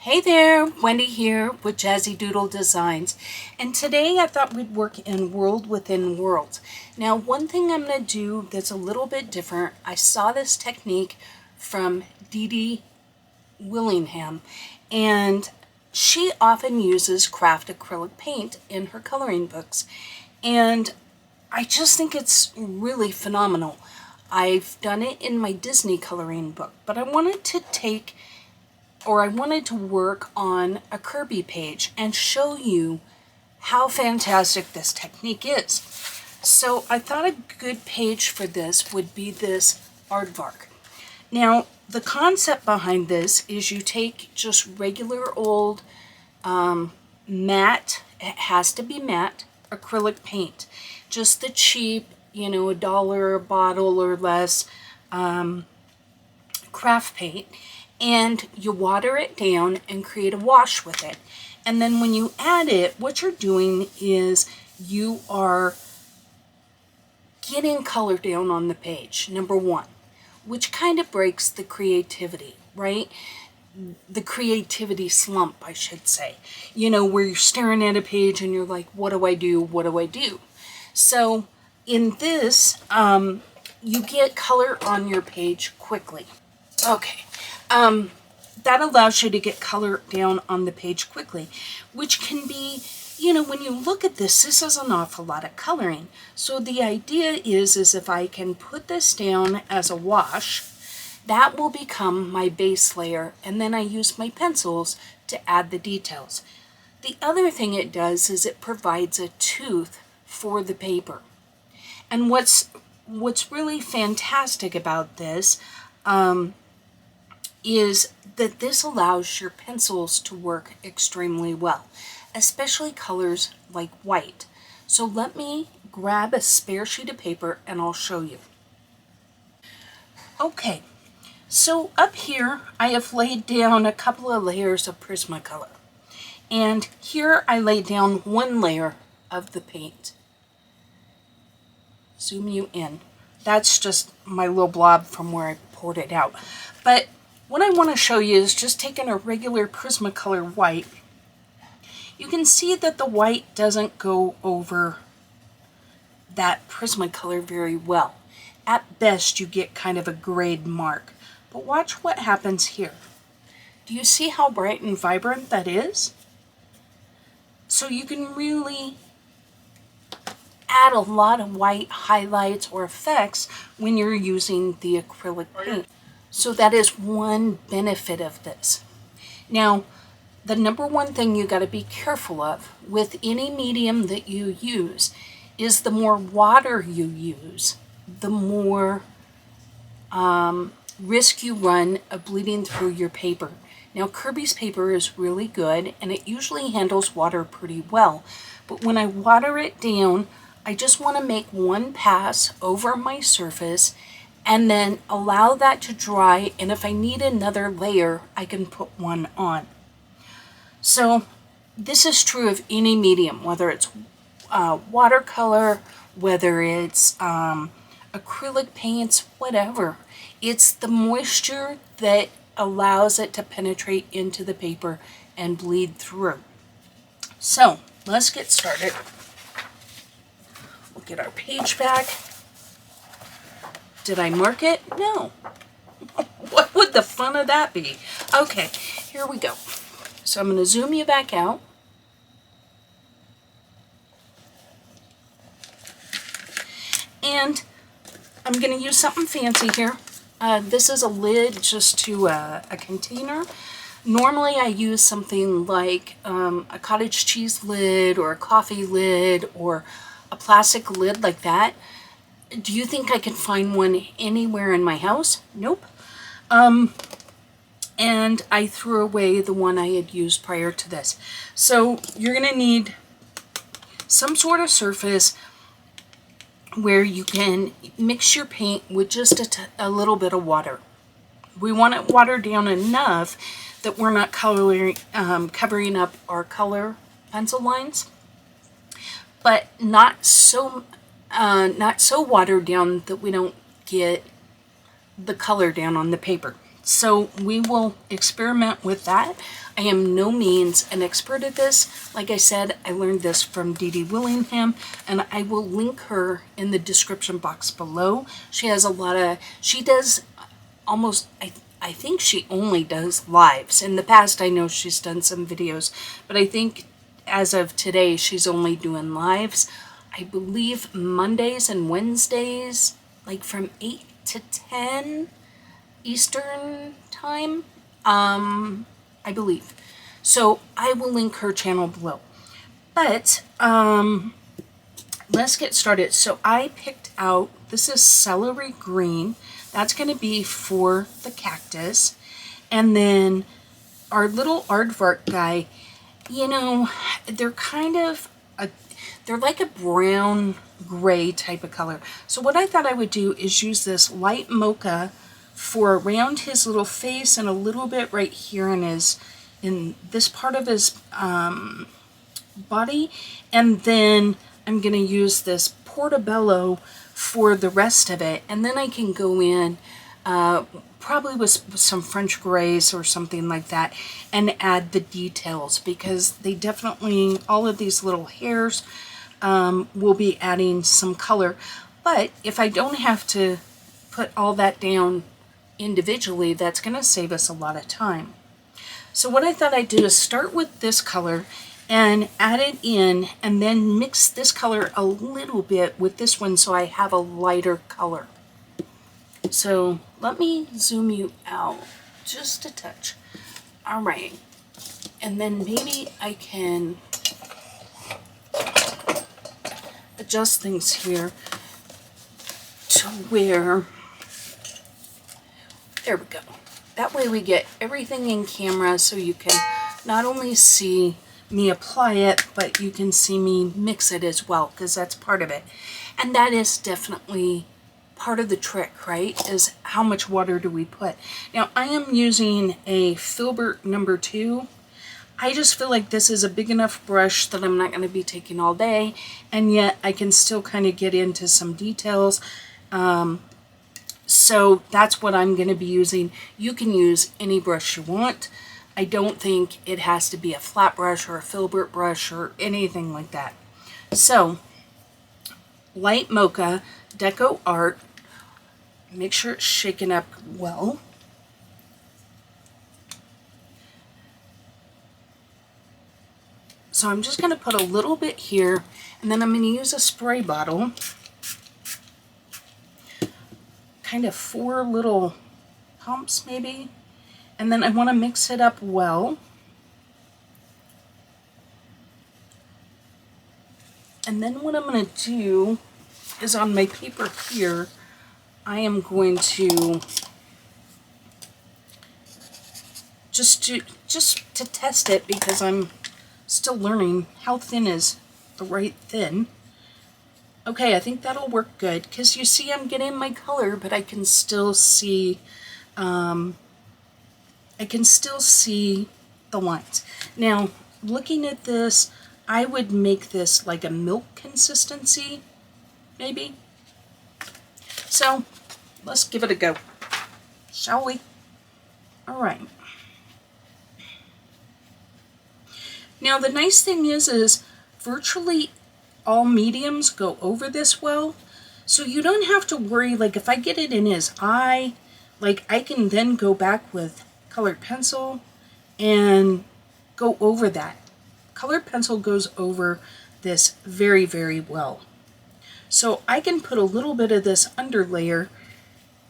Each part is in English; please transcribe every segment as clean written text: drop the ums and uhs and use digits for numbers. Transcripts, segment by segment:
Hey there, Wendy here with Jazzydoodledesigns, and today I thought we'd work in World Within Worlds. Now, one thing I'm going to do that's a little bit different, I saw this technique from Dee Willingham, and she often uses craft acrylic paint in her coloring books, and I just think it's really phenomenal. I've done it in my Disney coloring book, but I wanted to work on a Kerby page and show you how fantastic this technique is. So I thought a good page for this would be this aardvark. Now, the concept behind this is you take just regular old matte, it has to be matte, acrylic paint. Just the cheap, $1 a bottle or less craft paint. And you water it down and create a wash with it. And then when you add it, what you're doing is you are getting color down on the page, number one, which kind of breaks the creativity, right? The creativity slump, I should say. Where you're staring at a page and you're like, what do I do? What do I do? So in this, you get color on your page quickly. Okay. That allows you to get color down on the page quickly, which can be, when you look at this is an awful lot of coloring. So the idea is if I can put this down as a wash, that will become my base layer, and then I use my pencils to add the details. The other thing it does is it provides a tooth for the paper. And what's really fantastic about this, is that this allows your pencils to work extremely well, especially colors like white. So let me grab a spare sheet of paper and I'll show you. Okay, so up here I have laid down a couple of layers of Prismacolor. And here I lay down one layer of the paint. Zoom you in. That's just my little blob from where I poured it out. But what I want to show you is just taking a regular Prismacolor white. You can see that the white doesn't go over that Prismacolor very well. At best, you get kind of a grade mark. But watch what happens here. Do you see how bright and vibrant that is? So you can really add a lot of white highlights or effects when you're using the acrylic paint. So that is one benefit of this. Now, the number one thing you got to be careful of with any medium that you use is the more water you use, the more risk you run of bleeding through your paper. Now, Kerby's paper is really good and it usually handles water pretty well. But when I water it down, I just want to make one pass over my surface and then allow that to dry, and if I need another layer, I can put one on. So this is true of any medium, whether it's watercolor, whether it's acrylic paints, whatever. It's the moisture that allows it to penetrate into the paper and bleed through. So let's get started. We'll get our page back. Did I mark it? No. What would the fun of that be? Okay, here we go. So I'm going to zoom you back out. And I'm going to use something fancy here. This is a lid just to a container. Normally I use something like a cottage cheese lid or a coffee lid or a plastic lid like that. Do you think I can find one anywhere in my house? Nope. And I threw away the one I had used prior to this. So you're going to need some sort of surface where you can mix your paint with just a little bit of water. We want it watered down enough that we're not covering up our color pencil lines, but not so watered down that we don't get the color down on the paper. So we will experiment with that. I am no means an expert at this. Like I said, I learned this from Dee Dee Willingham, and I will link her in the description box below. She has a lot of, she does almost, I think she only does lives. In the past, I know she's done some videos, but I think as of today, she's only doing lives. I believe Mondays and Wednesdays, like from 8 to 10 Eastern time, I believe. So I will link her channel below. But let's get started. So I picked out, this is celery green. That's going to be for the cactus. And then our little aardvark guy, you know, they're kind of they're like a brown gray type of color. So what I thought I would do is use this light mocha for around his little face and a little bit right here in this part of his body. And then I'm going to use this Portobello for the rest of it. And then I can go in probably with some French grays or something like that and add the details, because they definitely, all of these little hairs will be adding some color. But if I don't have to put all that down individually, that's going to save us a lot of time. So what I thought I'd do is start with this color and add it in, and then mix this color a little bit with this one so I have a lighter color. So let me zoom you out just a touch. All right, and then maybe I can adjust things here to where, there we go. That way we get everything in camera, so you can not only see me apply it, but you can see me mix it as well, because that's part of it. And that is definitely part of the trick, right? Is how much water do we put? Now I am using a Filbert number 2. I just feel like this is a big enough brush that I'm not going to be taking all day, and yet I can still kind of get into some details. So that's what I'm going to be using. You can use any brush you want. I don't think it has to be a flat brush or a filbert brush or anything like that. So, light mocha, Deco Art. Make sure it's shaken up well. So I'm just going to put a little bit here, and then I'm going to use a spray bottle. Kind of 4 little pumps maybe. And then I want to mix it up well. And then what I'm going to do is, on my paper here, I am going to just to test it, because I'm still learning how thin is the right thin. Okay, I think that'll work good, because you see I'm getting my color, but I can still see the lines. Now, looking at this, I would make this like a milk consistency, maybe. So, let's give it a go, shall we? All right. Now, the nice thing is virtually all mediums go over this well, so you don't have to worry, like if I get it in his eye, like I can then go back with colored pencil and go over that. Colored pencil goes over this very, very well. So I can put a little bit of this underlayer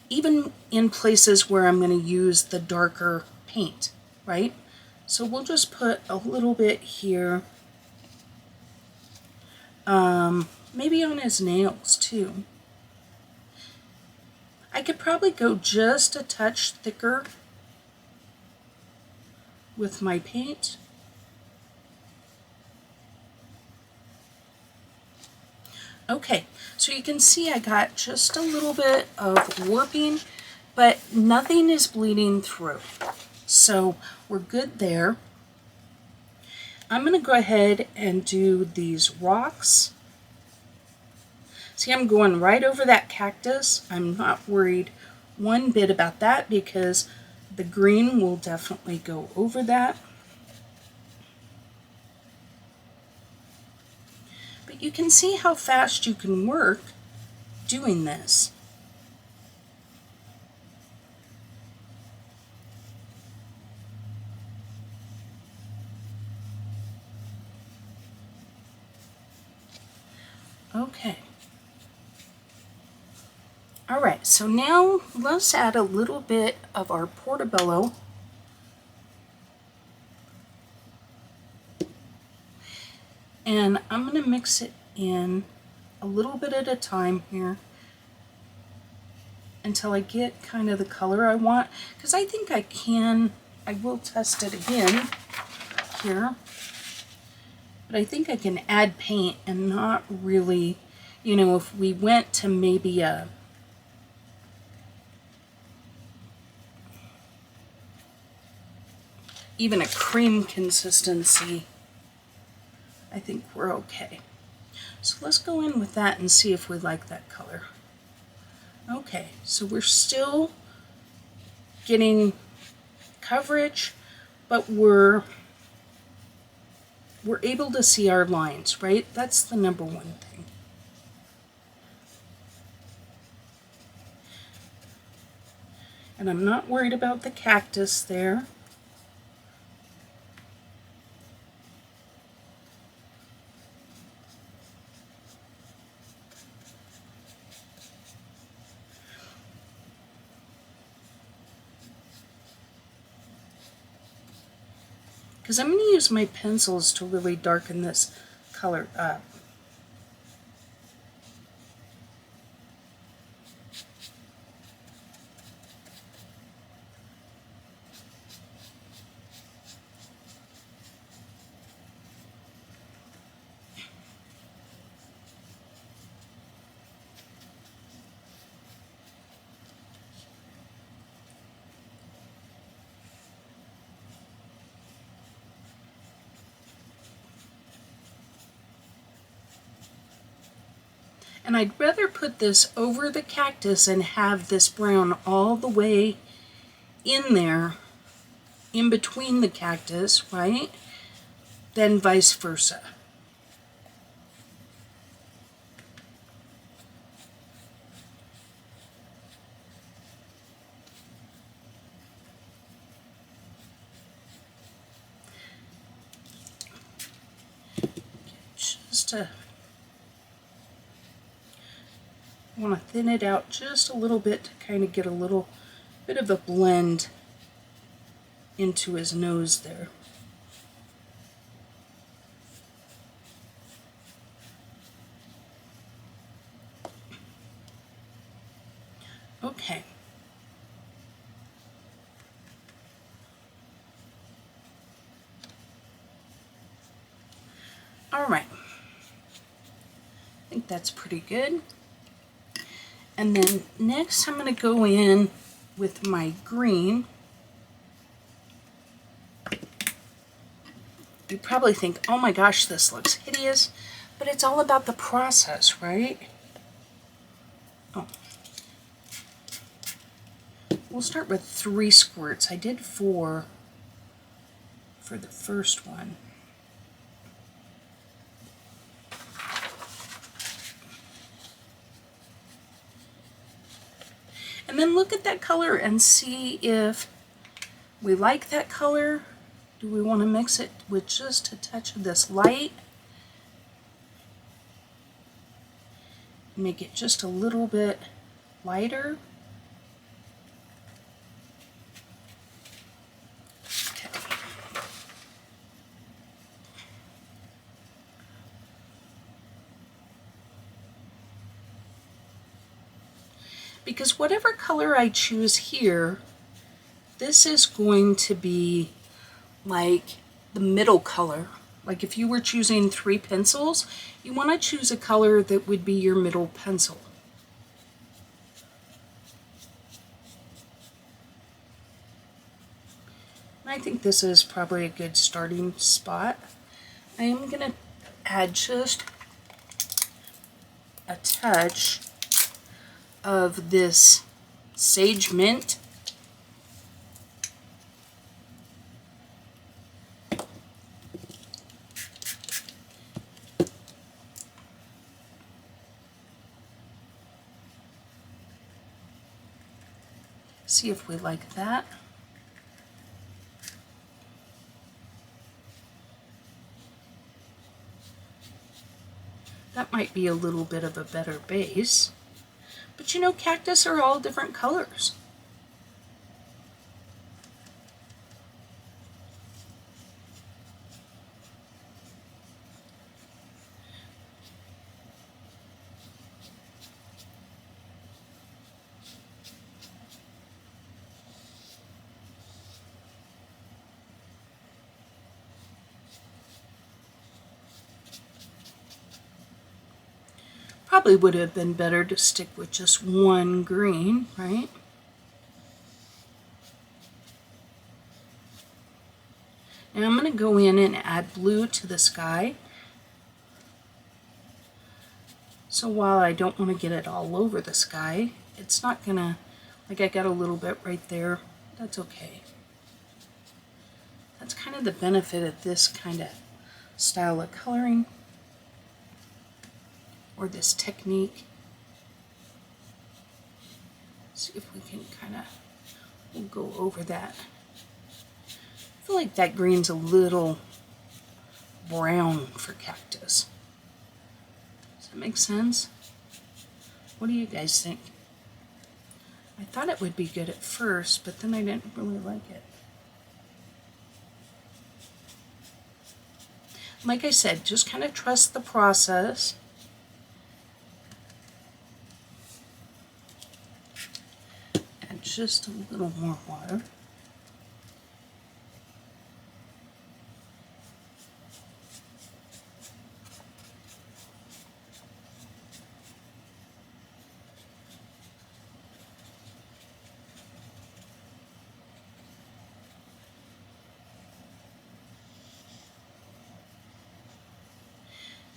even in places where I'm going to use the darker paint, right? So we'll just put a little bit here. Maybe on his nails too. I could probably go just a touch thicker with my paint. Okay, so you can see I got just a little bit of warping, but nothing is bleeding through. So we're good there. I'm going to go ahead and do these rocks. See, I'm going right over that cactus. I'm not worried one bit about that, because the green will definitely go over that. you can see how fast you can work doing this. Okay. All right, so now let's add a little bit of our portobello. And I'm going to mix it in a little bit at a time here until I get kind of the color I want, because I think I will test it again here, but I think I can add paint and not really, you know, if we went to maybe even a cream consistency, I think we're okay. So let's go in with that and see if we like that color. Okay, so we're still getting coverage, but we're able to see our lines, right? That's the number one thing. And I'm not worried about the cactus there. Because I'm going to use my pencils to really darken this color up. And I'd rather put this over the cactus and have this brown all the way in there, in between the cactus, right? Than vice versa. I want to thin it out just a little bit to kind of get a little bit of a blend into his nose there. Okay. All right. I think that's pretty good. And then next I'm going to go in with my green. You probably think, oh my gosh, this looks hideous, but it's all about the process, right? Oh. We'll start with 3 squirts. I did 4 for the first one. And then look at that color and see if we like that color. Do we want to mix it with just a touch of this light? Make it just a little bit lighter. Okay. Because whatever color I choose here, this is going to be like the middle color. Like if you were choosing 3 pencils, you want to choose a color that would be your middle pencil. I think this is probably a good starting spot. I am going to add just a touch of this sage mint. See if we like that. That might be a little bit of a better base. But you know, cactus are all different colors. Probably would have been better to stick with just one green, right? And I'm going to go in and add blue to the sky. So while I don't want to get it all over the sky, it's not going to, like I got a little bit right there, that's okay. That's kind of the benefit of this kind of style of coloring, or this technique. See if we can kind of, we'll go over that. I feel like that green's a little brown for cactus. Does that make sense? What do you guys think? I thought it would be good at first, but then I didn't really like it. Like I said, just kind of trust the process. Add just a little more water.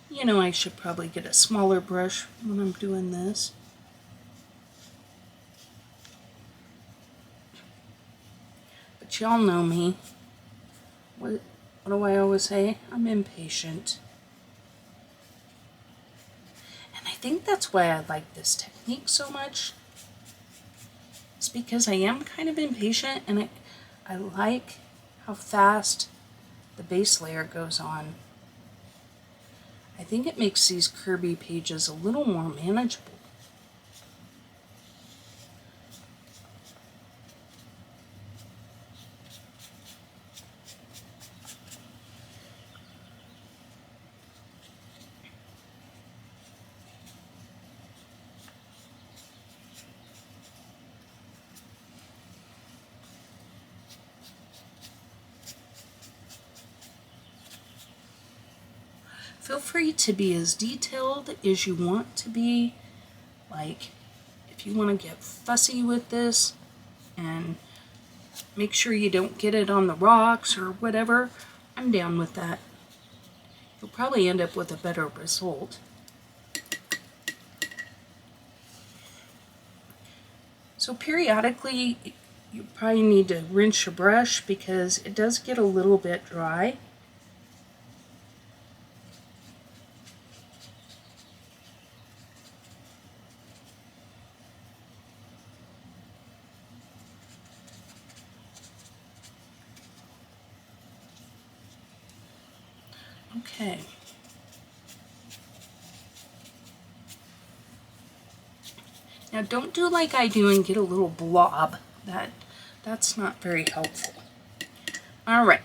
You know, I should probably get a smaller brush when I'm doing this. But y'all know me. What do I always say? I'm impatient. And I think that's why I like this technique so much. It's because I am kind of impatient, and I like how fast the base layer goes on. I think it makes these Kerby pages a little more manageable. Feel free to be as detailed as you want to be. Like, if you want to get fussy with this and make sure you don't get it on the rocks or whatever, I'm down with that. You'll probably end up with a better result. So periodically, you probably need to rinse your brush because it does get a little bit dry. Okay. Now don't do like I do and get a little blob. That's not very helpful. Alright,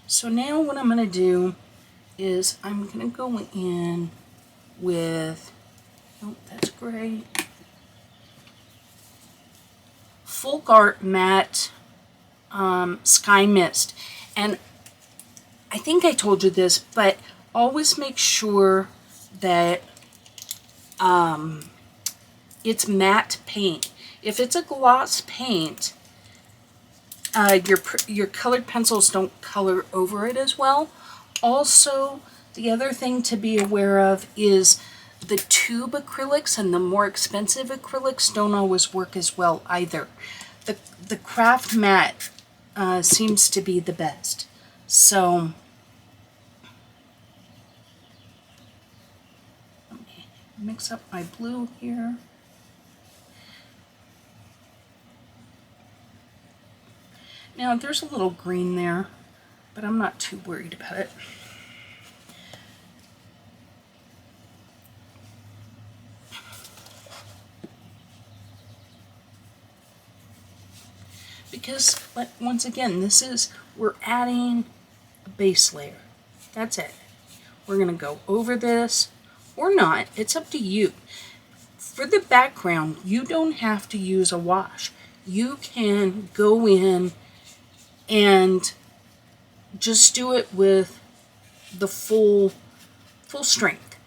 so now what I'm going to do is I'm going to go in with, oh, that's great, Folk Art Matte Sky Mist. And I think I told you this, but always make sure that it's matte paint. If it's a gloss paint, your colored pencils don't color over it as well. Also, the other thing to be aware of is the tube acrylics and the more expensive acrylics don't always work as well either. The craft matte seems to be the best. So let me mix up my blue here. Now there's a little green there, but I'm not too worried about it. Because, once again, we're adding a base layer. That's it. We're going to go over this, or not. It's up to you. For the background, you don't have to use a wash. You can go in and just do it with the full strength.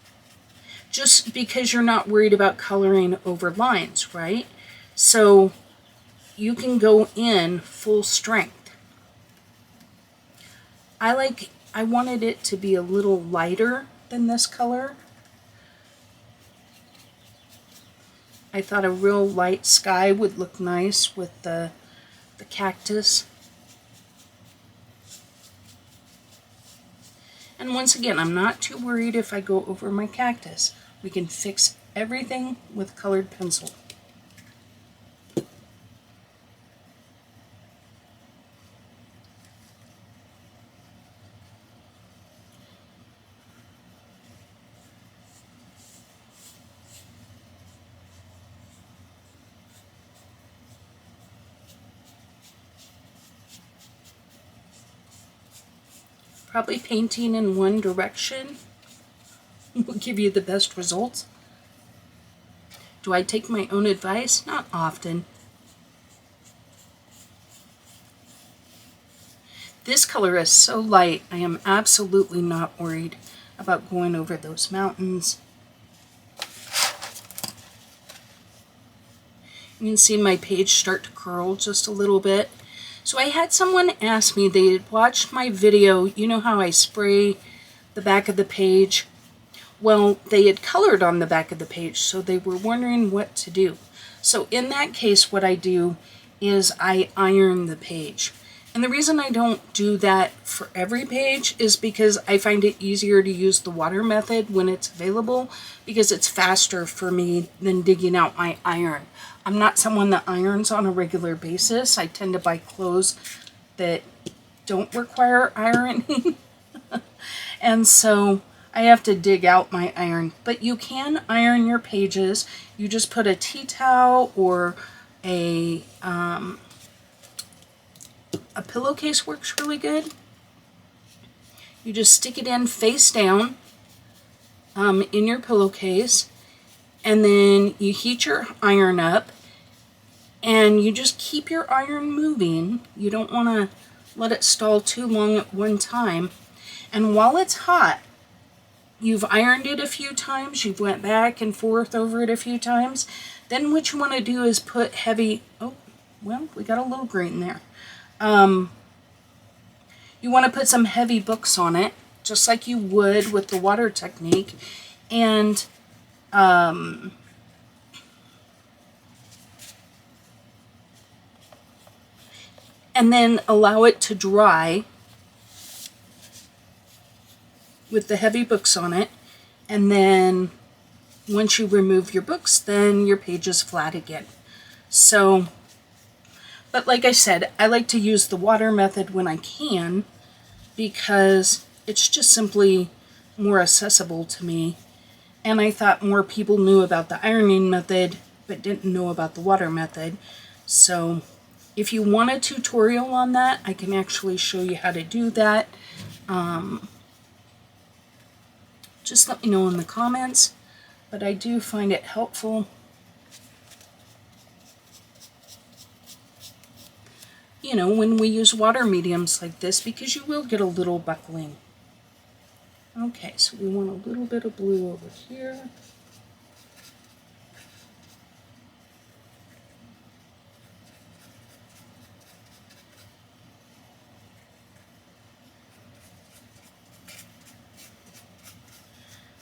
Just because you're not worried about coloring over lines, right? So you can go in full strength. I wanted it to be a little lighter than this color. I thought a real light sky would look nice with the cactus. And once again, I'm not too worried if I go over my cactus. We can fix everything with colored pencil. Probably painting in one direction will give you the best results. Do I take my own advice? Not often. This color is so light, I am absolutely not worried about going over those mountains. You can see my page start to curl just a little bit. So I had someone ask me, they had watched my video, you know how I spray the back of the page? Well, they had colored on the back of the page, so they were wondering what to do. So in that case, what I do is I iron the page. And the reason I don't do that for every page is because I find it easier to use the water method when it's available, because it's faster for me than digging out my iron. I'm not someone that irons on a regular basis. I tend to buy clothes that don't require ironing. And so I have to dig out my iron. But you can iron your pages. You just put a tea towel or a pillowcase works really good. You just stick it in face down in your pillowcase, and then you heat your iron up, and you just keep your iron moving. You don't want to let it stall too long at one time. And while it's hot, you've ironed it a few times, you've went back and forth over it a few times, then what you want to do is put heavy, oh, well, we got a little green there. You want to put some heavy books on it, just like you would with the water technique, and then allow it to dry with the heavy books on it, and then once you remove your books, then your page is flat again. So, but like I said, I like to use the water method when I can, because it's just simply more accessible to me. And I thought more people knew about the ironing method, but didn't know about the water method. So if you want a tutorial on that, I can actually show you how to do that. Just let me know in the comments, but I do find it helpful. You know, when we use water mediums like this, because you will get a little buckling. Okay, so we want a little bit of blue over here.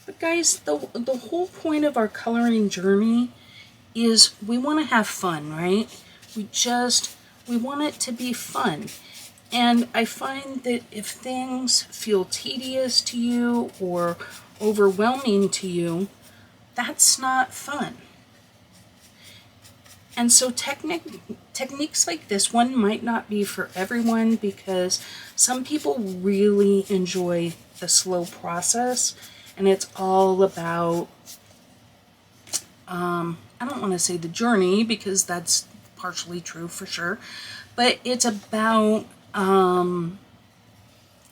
But guys, the whole point of our coloring journey is we want to have fun, right? We want it to be fun. And I find that if things feel tedious to you or overwhelming to you, that's not fun. And so techniques like this one might not be for everyone, because some people really enjoy the slow process, and it's all about, I don't want to say the journey, because that's partially true for sure, but it's about,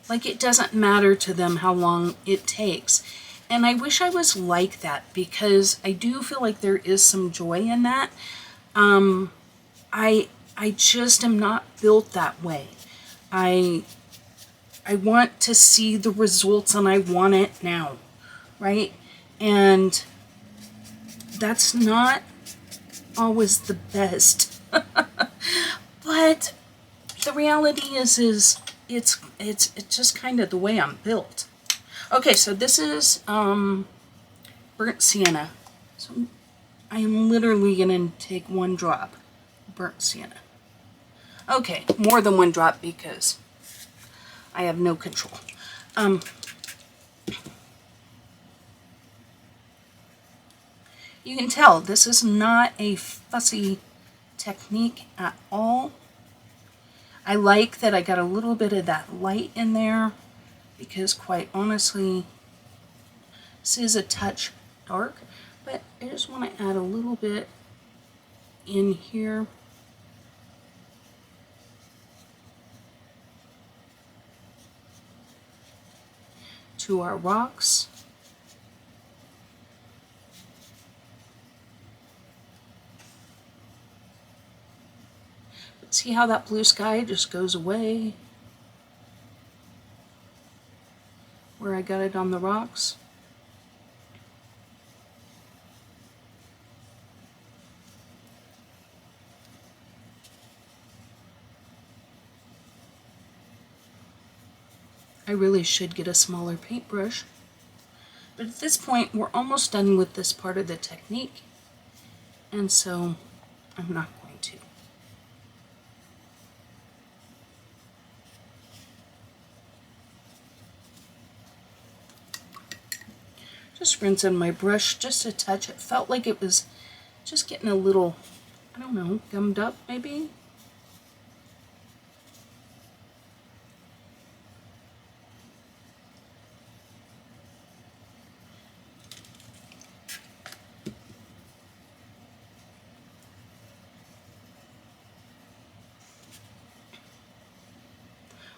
like, it doesn't matter to them how long it takes. And I wish I was like that, because I do feel like there is some joy in that. I just am not built that way. I want to see the results, and I want it now, right? And that's not always the best. But the reality is it's just kind of the way I'm built. Okay, so this is burnt sienna. So I am literally gonna take one drop burnt sienna. Okay, more than one drop, because I have no control. You can tell this is not a fussy technique at all. I like that I got a little bit of that light in there, because quite honestly, this is a touch dark, but I just want to add a little bit in here. To our rocks. But see how that blue sky just goes away where I got it on the rocks? I really should get a smaller paintbrush. But at this point, we're almost done with this part of the technique, and so I'm not going to. Just rinsing my brush just a touch. It felt like it was just getting a little, I don't know, gummed up maybe?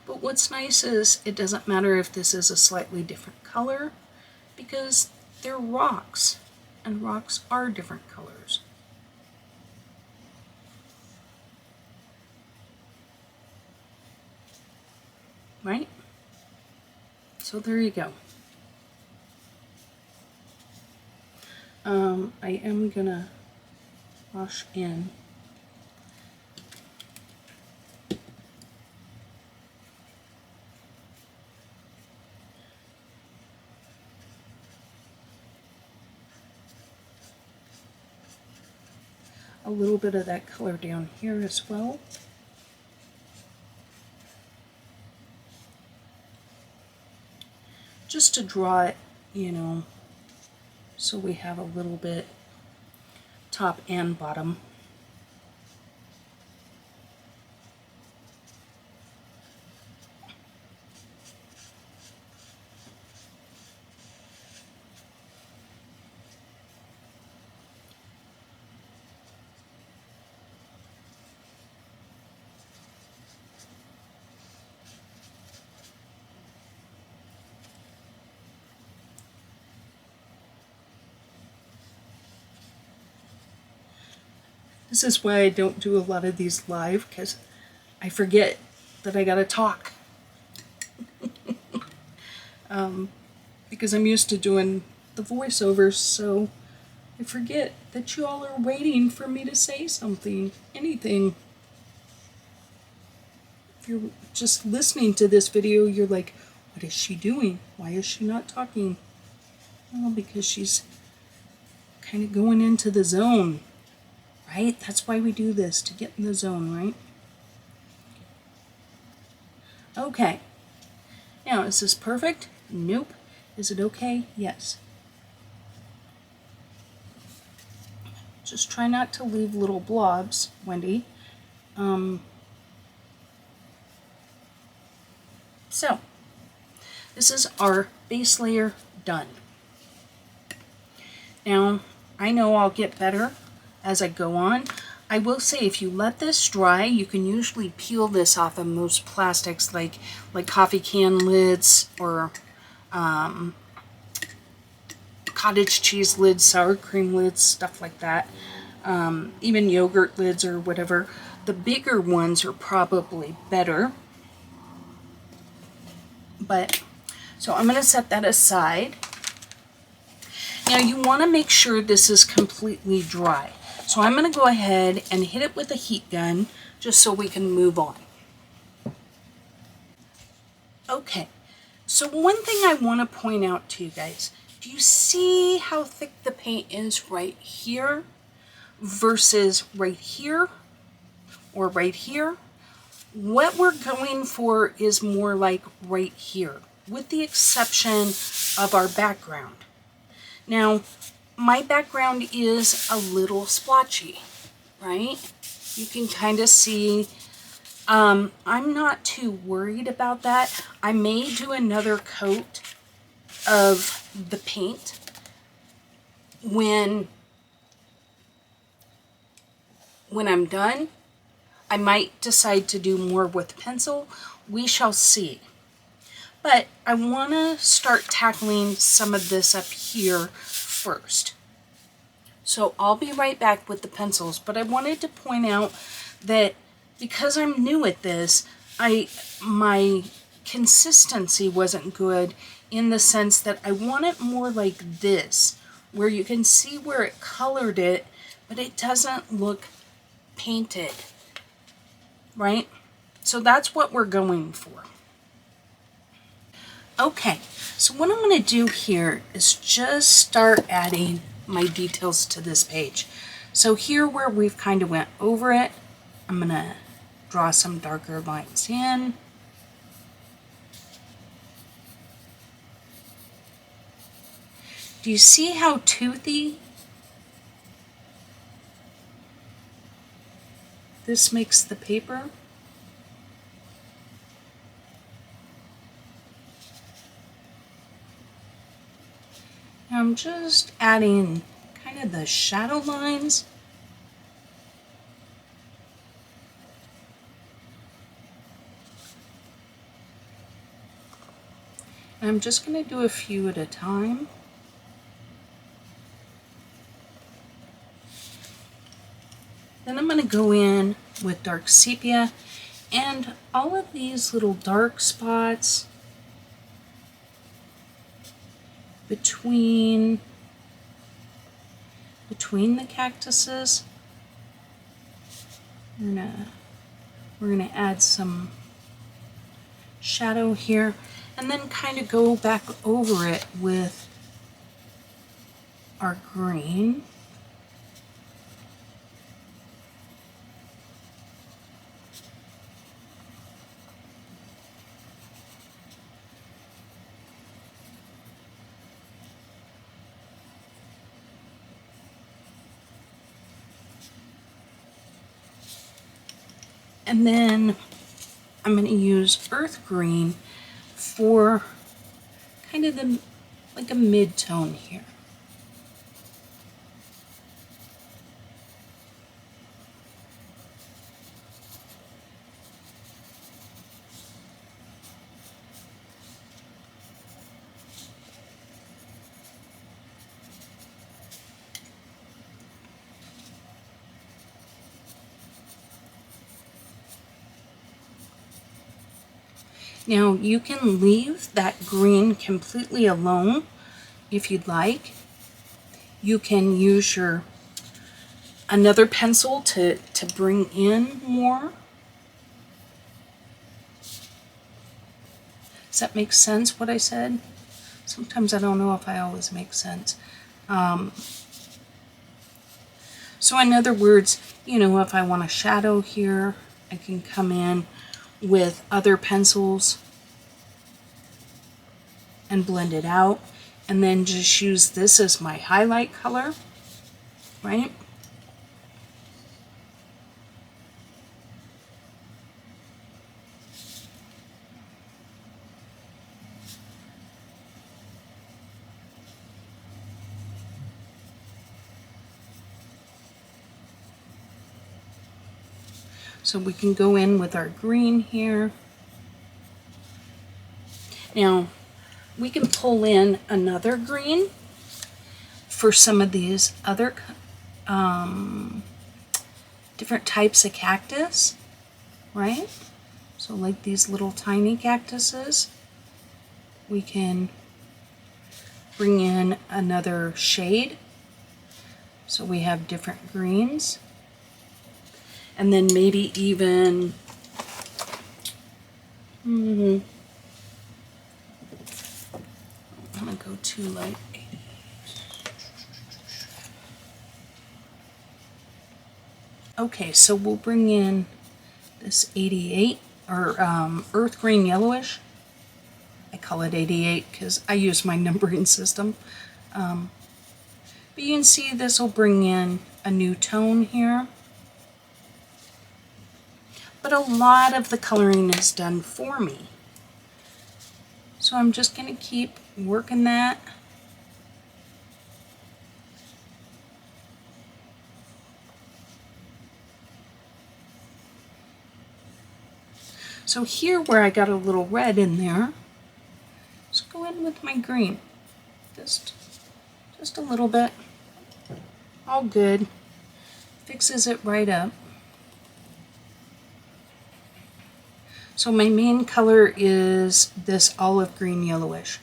But what's nice is it doesn't matter if this is a slightly different color, because they're rocks, and rocks are different colors. Right? So there you go. I am gonna wash in a little bit of that color down here as well. Just to draw it, you know, so we have a little bit top and bottom. This is why I don't do a lot of these live, because I forget that I gotta talk. Because I'm used to doing the voiceovers, so I forget that you all are waiting for me to say something, anything. If you're just listening to this video, you're like, what is she doing? Why is she not talking? Well, because she's kind of going into the zone. Right? That's why we do this, to get in the zone, right? Okay. Now, is this perfect? Nope. Is it okay? Yes. Just try not to leave little blobs, Wendy. So, this is our base layer done. Now, I know I'll get better as I go on. I will say if you let this dry, you can usually peel this off of most plastics like coffee can lids or cottage cheese lids, sour cream lids, stuff like that. Even yogurt lids or whatever. The bigger ones are probably better. But, so I'm going to set that aside. Now you want to make sure this is completely dry. So I'm going to go ahead and hit it with a heat gun just so we can move on. Okay, so one thing I want to point out to you guys, do you see how thick the paint is right here versus right here or right here? What we're going for is more like right here, with the exception of our background. Now, my background is a little splotchy, right? You can kind of see, I'm not too worried about that. I may do another coat of the paint when I'm done. I might decide to do more with pencil. We shall see. But I want to start tackling some of this up here first. So I'll be right back with the pencils, but I wanted to point out that because I'm new at this, my consistency wasn't good in the sense that I want it more like this, where you can see where it colored it, but it doesn't look painted, right? So that's what we're going for. Okay, so what I'm going to do here is just start adding my details to this page. So here where we've kind of went over it, I'm going to draw some darker lines in. Do you see how toothy this makes the paper? I'm just adding kind of the shadow lines. And I'm just going to do a few at a time. Then I'm going to go in with dark sepia and all of these little dark spots between the cactuses. We're gonna add some shadow here and then kind of go back over it with our green. And then I'm going to use earth green for kind of like a mid-tone here. Now you can leave that green completely alone if you'd like. You can use another pencil to bring in more. Does that make sense what I said? Sometimes I don't know if I always make sense. So in other words, you know, if I want a shadow here, I can come in with other pencils and blend it out, and then just use this as my highlight color, right? So we can go in with our green here. Now, we can pull in another green for some of these other different types of cactus, right? So like these little tiny cactuses, we can bring in another shade. So we have different greens. And then maybe even, I'm gonna go too light. Okay, so we'll bring in this 88, or earth green yellowish. I call it 88 because I use my numbering system. But you can see this will bring in a new tone here. But a lot of the coloring is done for me. So I'm just going to keep working that. So here where I got a little red in there, just go in with my green. Just a little bit. All good. Fixes it right up. So my main color is this olive green yellowish.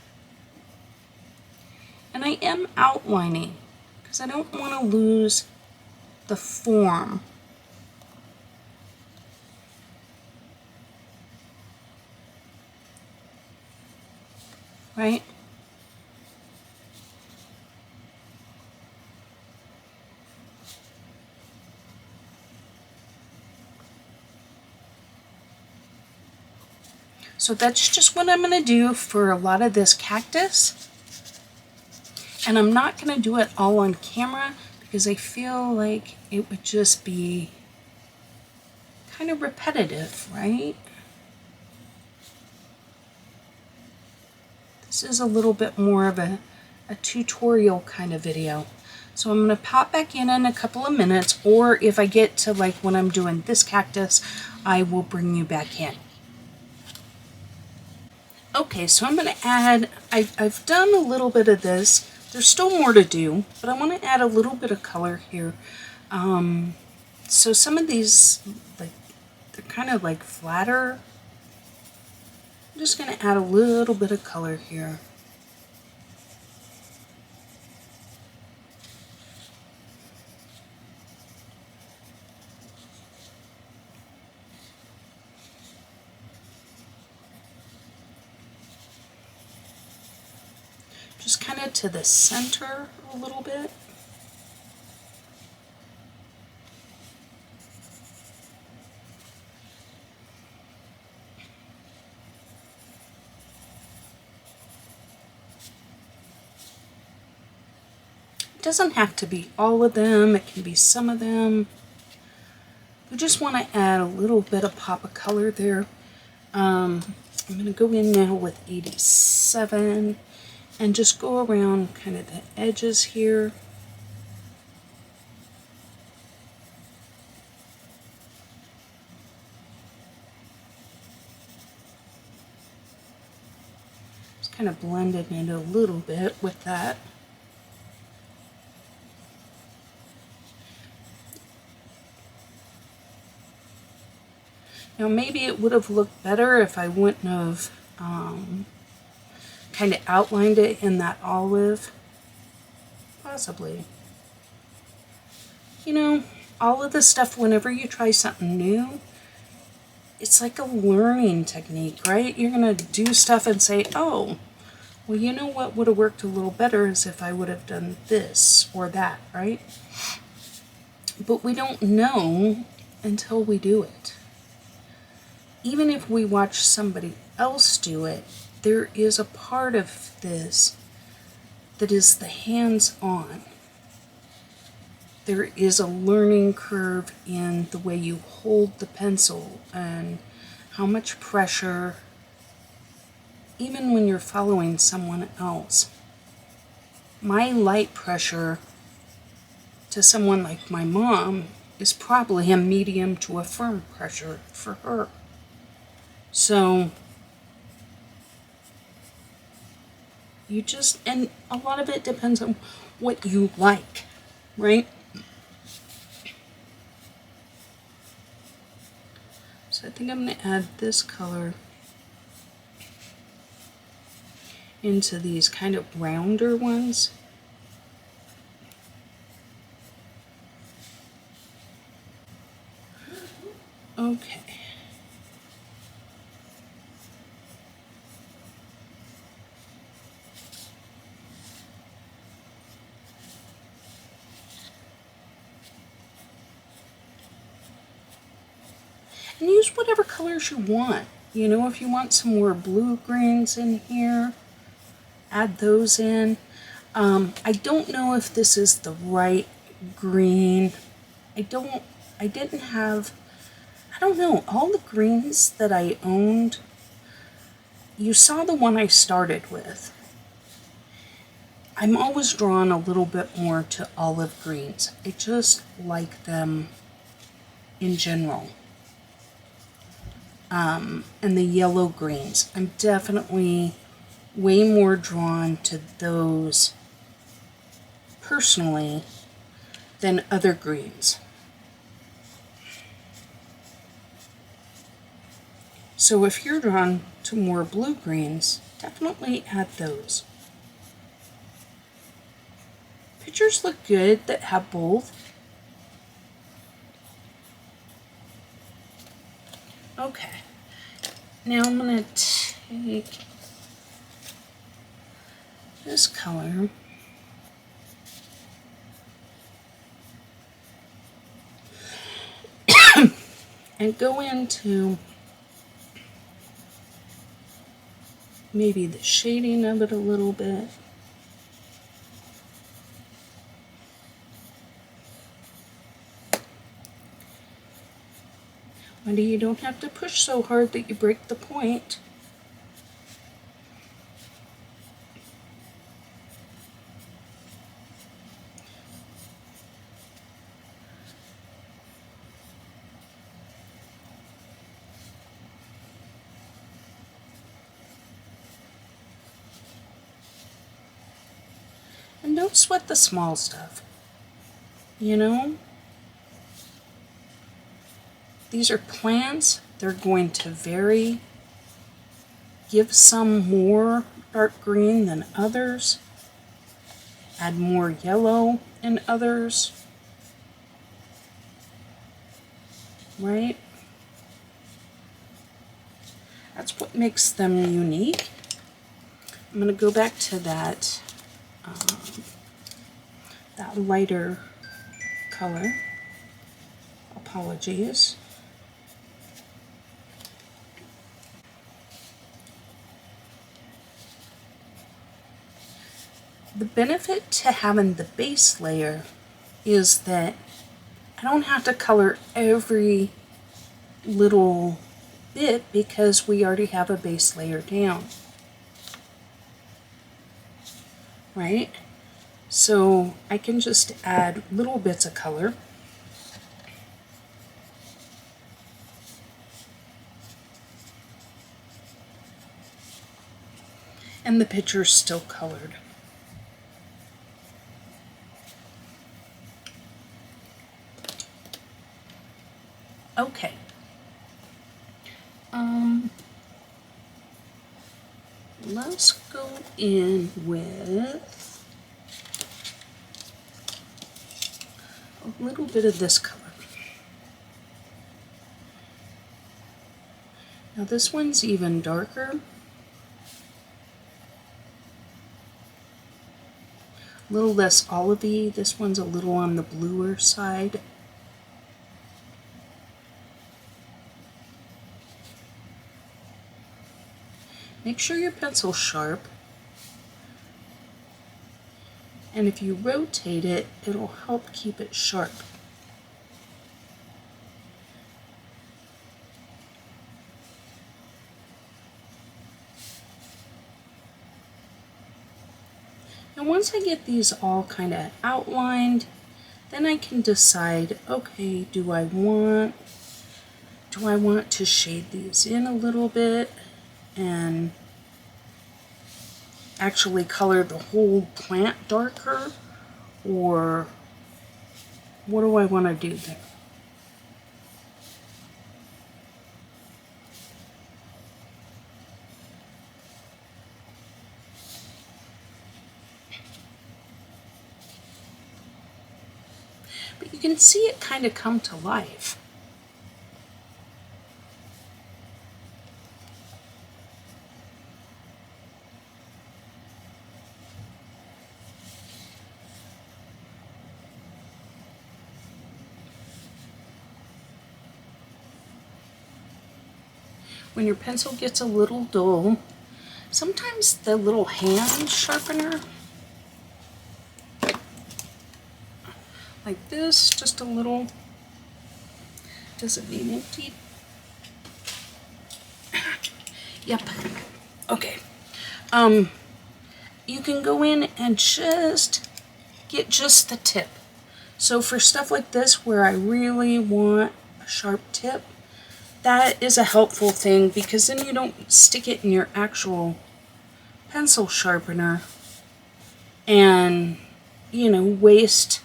And I am outlining because I don't want to lose the form. Right? So that's just what I'm going to do for a lot of this cactus. And I'm not going to do it all on camera because I feel like it would just be kind of repetitive, right? This is a little bit more of a tutorial kind of video. So I'm going to pop back in a couple of minutes, or if I get to like when I'm doing this cactus, I will bring you back in. Okay, so I'm going to add, I've done a little bit of this. There's still more to do, but I want to add a little bit of color here. So some of these, like, they're kind of like flatter. I'm just going to add a little bit of color here. Just kind of to the center a little bit. It doesn't have to be all of them, it can be some of them. We just want to add a little bit of pop of color there. I'm going to go in now with 87 and just go around kind of the edges here. Just kind of blend it in a little bit with that. Now maybe it would have looked better if I wouldn't have kind of outlined it in that olive. Possibly. You know, all of this stuff, whenever you try something new, it's like a learning technique, right? You're going to do stuff and say, oh, well, you know what would have worked a little better is if I would have done this or that, right? But we don't know until we do it. Even if we watch somebody else do it, there is a part of this that is the hands-on. There is a learning curve in the way you hold the pencil and how much pressure, even when you're following someone else. My light pressure to someone like my mom is probably a medium to a firm pressure for her. So you just, and a lot of it depends on what you like, right? So I think I'm going to add this color into these kind of rounder ones. Okay. And use whatever colors you want. You know, if you want some more blue greens in here, add those in. I don't know if this is the right green. I don't know, all the greens that I owned, you saw the one I started with. I'm always drawn a little bit more to olive greens. I just like them in general. And the yellow greens, I'm definitely way more drawn to those personally than other greens. So if you're drawn to more blue greens, definitely add those. Pictures look good that have both. Okay, now I'm going to take this color and go into maybe the shading of it a little bit. And you don't have to push so hard that you break the point. And don't sweat the small stuff, you know? These are plants, they're going to vary. Give some more dark green than others. Add more yellow in others. Right? That's what makes them unique. I'm going to go back to that lighter color. Apologies. The benefit to having the base layer is that I don't have to color every little bit because we already have a base layer down. Right? So I can just add little bits of color. And the picture's still colored. Okay. Let's go in with a little bit of this color. Now this one's even darker. A little less olivey. This one's a little on the bluer side. Make sure your pencil's sharp. And if you rotate it, it'll help keep it sharp. And once I get these all kind of outlined, then I can decide, okay, do I want to shade these in a little bit and actually color the whole plant darker, or what do I want to do there? But you can see it kind of come to life. When your pencil gets a little dull, sometimes the little hand sharpener, like this, just a little, doesn't need empty. Yep. Okay. You can go in and just get just the tip. So for stuff like this where I really want a sharp tip, that is a helpful thing, because then you don't stick it in your actual pencil sharpener and, you know, waste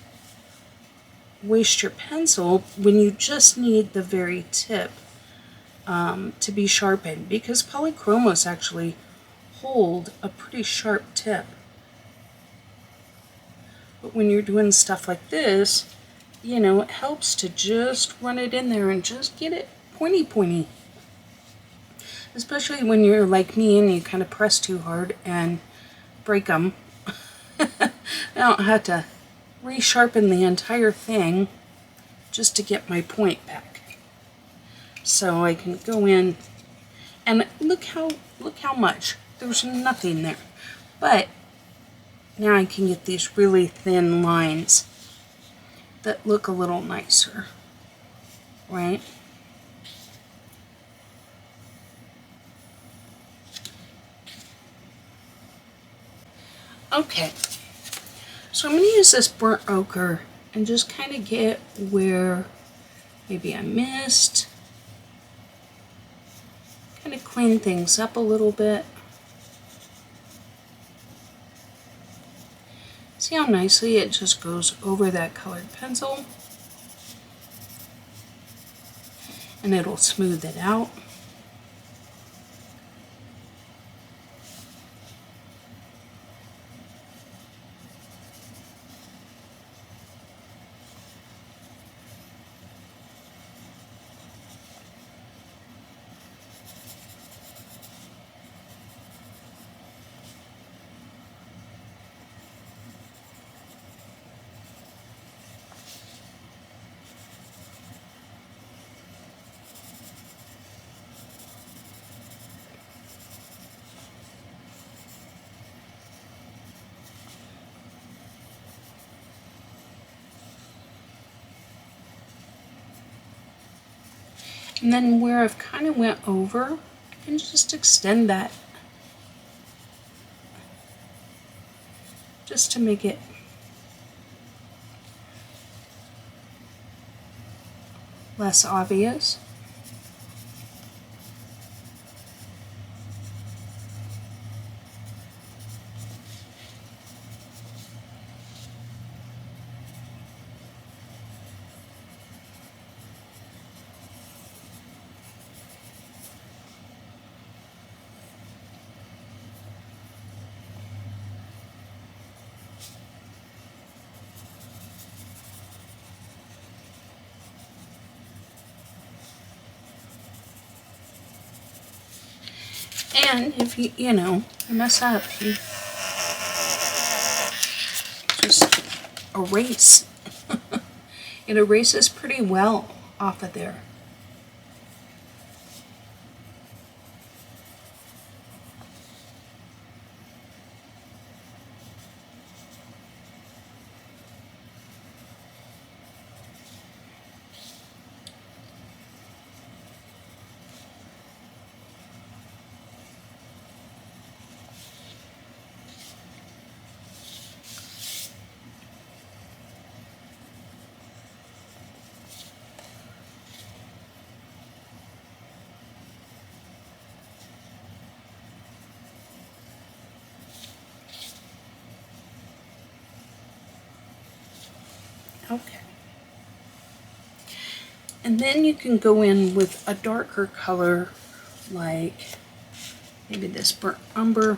your pencil when you just need the very tip to be sharpened, because polychromos actually hold a pretty sharp tip. But when you're doing stuff like this, you know, it helps to just run it in there and just get it pointy. Especially when you're like me and you kind of press too hard and break them. I don't have to resharpen the entire thing just to get my point back. So I can go in and look how much. There's nothing there. But now I can get these really thin lines that look a little nicer, right? Okay, so I'm going to use this burnt ochre and just kind of get where maybe I missed. Kind of clean things up a little bit. See how nicely it just goes over that colored pencil? And it'll smooth it out. And then where I've kind of went over, I can just extend that just to make it less obvious. And if you know, mess up, you just erase. It erases pretty well off of there. Okay. And then you can go in with a darker color, like maybe this burnt umber,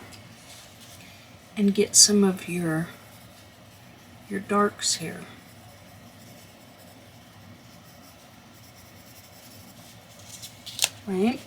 and get some of your darks here. Right?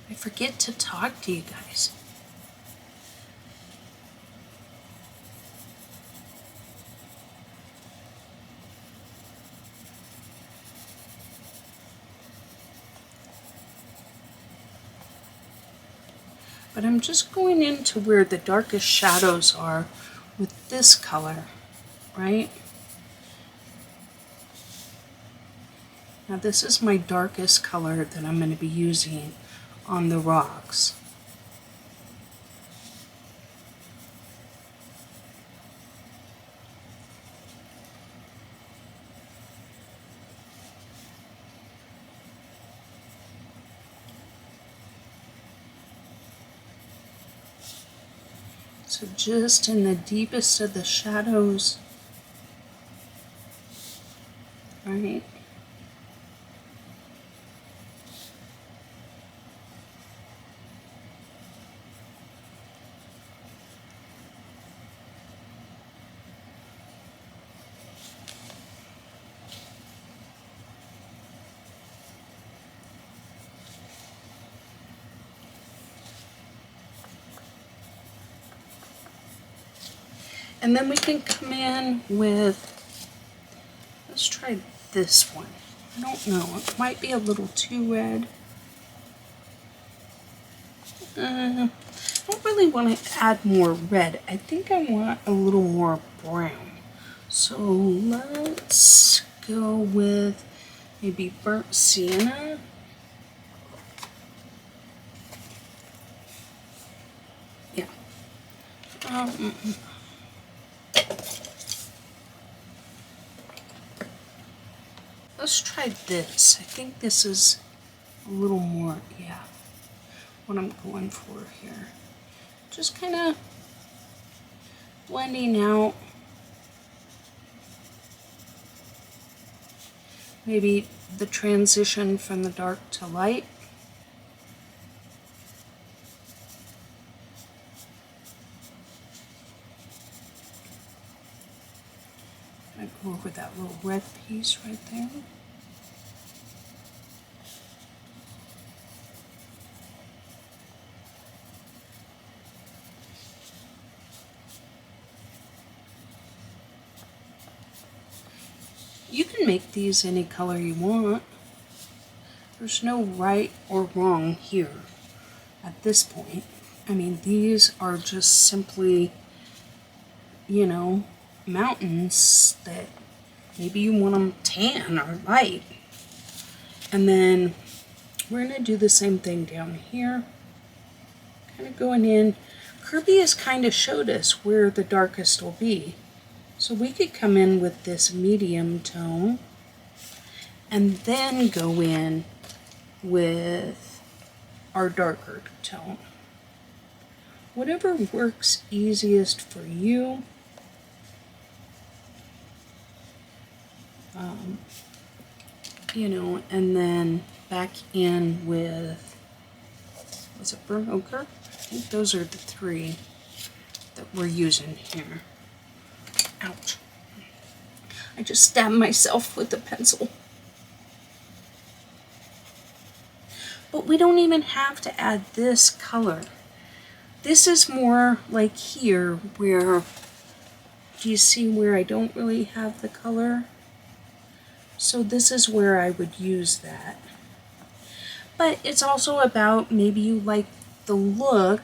I forget to talk to you guys. But I'm just going into where the darkest shadows are with this color, right? Now this is my darkest color that I'm going to be using on the rocks. So just in the deepest of the shadows, right? And then we can come in with, let's try this one. I don't know, it might be a little too red. I don't really want to add more red. I think I want a little more brown. So let's go with maybe burnt sienna. Yeah. Let's try this. I think this is a little more, yeah, what I'm going for here. Just kind of blending out maybe the transition from the dark to light. I go over that little red piece right there. You can make these any color you want. There's no right or wrong here at this point. I mean, these are just simply, you know, mountains that maybe you want them tan or light. And then we're going to do the same thing down here. Kind of going in. Kerby has kind of showed us where the darkest will be. So we could come in with this medium tone and then go in with our darker tone. Whatever works easiest for you. You know, and then back in with, was it burnt ochre? I think those are the three that we're using here. Ouch. I just stabbed myself with the pencil. But we don't even have to add this color. This is more like here where, do you see where I don't really have the color? So this is where I would use that. But it's also about maybe you like the look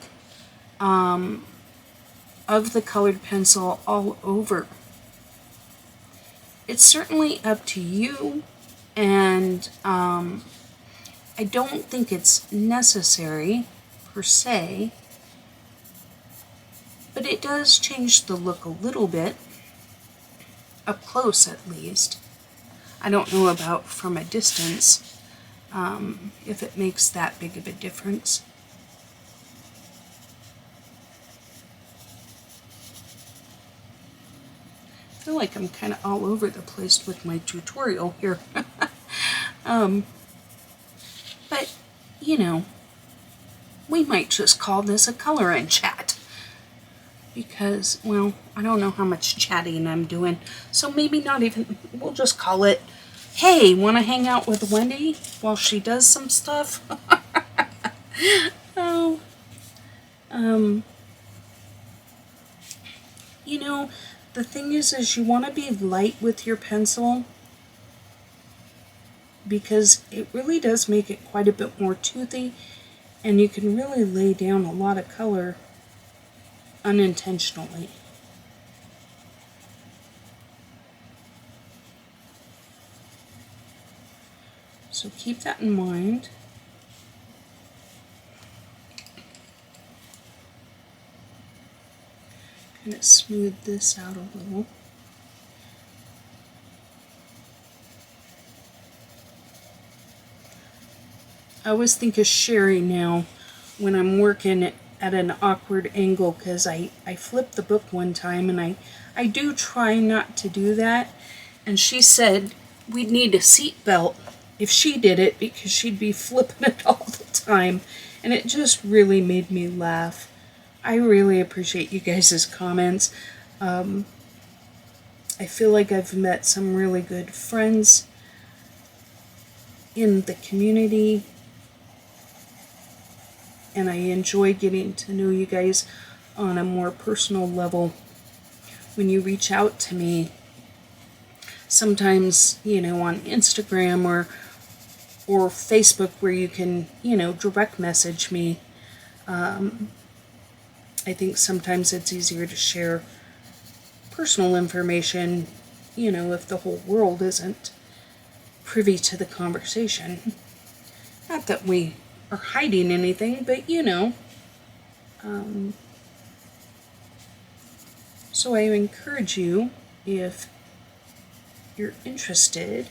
of the colored pencil all over. It's certainly up to you, and I don't think it's necessary per se, but it does change the look a little bit, up close at least. I don't know about from a distance, if it makes that big of a difference. I feel like I'm kind of all over the place with my tutorial here. But, you know, we might just call this a color and chat. Because, well, I don't know how much chatting I'm doing. So maybe not even, we'll just call it, hey, want to hang out with Wendy while she does some stuff? Oh, you know, the thing is you want to be light with your pencil, because it really does make it quite a bit more toothy, and you can really lay down a lot of color unintentionally. So keep that in mind. Kind of smooth this out a little. I always think of Sherry now when I'm working at an awkward angle, because I flipped the book one time, and I do try not to do that. And she said we'd need a seat belt if she did it, because she'd be flipping it all the time. And it just really made me laugh. I really appreciate you guys' comments. I feel like I've met some really good friends in the community, and I enjoy getting to know you guys on a more personal level when you reach out to me. Sometimes, you know, on Instagram or Facebook, where you can, you know, direct message me. I think sometimes it's easier to share personal information, you know, if the whole world isn't privy to the conversation. Not that we are hiding anything, but you know. So I encourage you, if you're interested,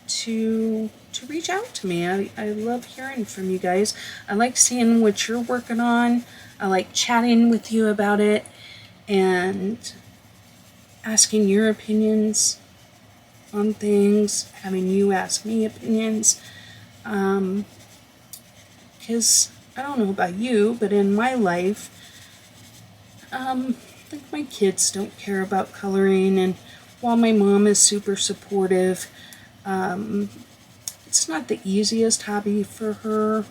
to reach out to me. I love hearing from you guys. I like seeing what you're working on. I like chatting with you about it and asking your opinions on things, having you ask me opinions. Because I don't know about you, but in my life, like my kids don't care about coloring, and while my mom is super supportive, it's not the easiest hobby for her,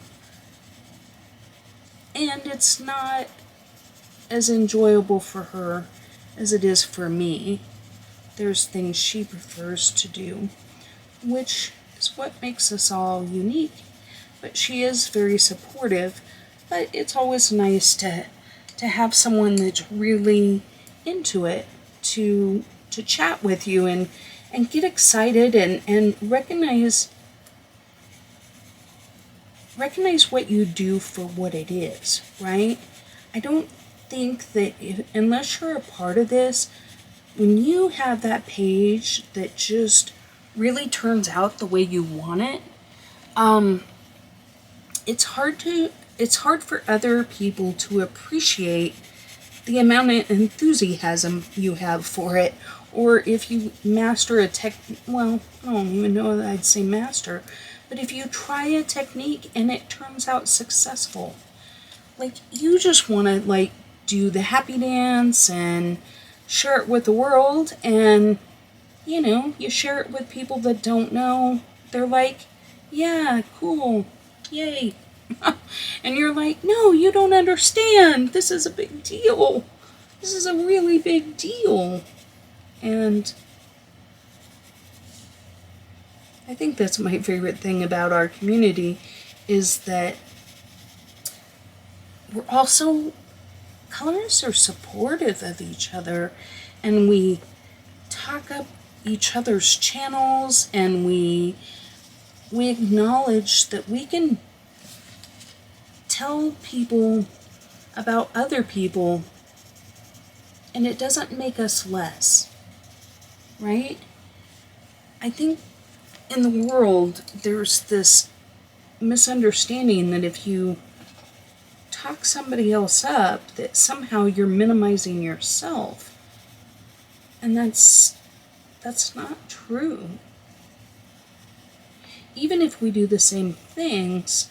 and it's not as enjoyable for her as it is for me. There's things she prefers to do, which is what makes us all unique. But she is very supportive, but it's always nice to have someone that's really into it to chat with you and get excited and recognize what you do for what it is, right? I don't think that unless you're a part of this, when you have that page that just really turns out the way you want it, it's hard for other people to appreciate the amount of enthusiasm you have for it. Or if you master a well, I don't even know that I'd say master, but if you try a technique and it turns out successful, like, you just want to, like, do the happy dance and share it with the world, and, you know, you share it with people that don't know. They're like, yeah, cool, yay. And you're like, no, you don't understand. This is a big deal. This is a really big deal. And I think that's my favorite thing about our community is that we're also, colorists are supportive of each other, and we talk up each other's channels, and we acknowledge that we can tell people about other people, and it doesn't make us less, right? I think in the world there's this misunderstanding that if you talk somebody else up, that somehow you're minimizing yourself, and that's not true. Even if we do the same things,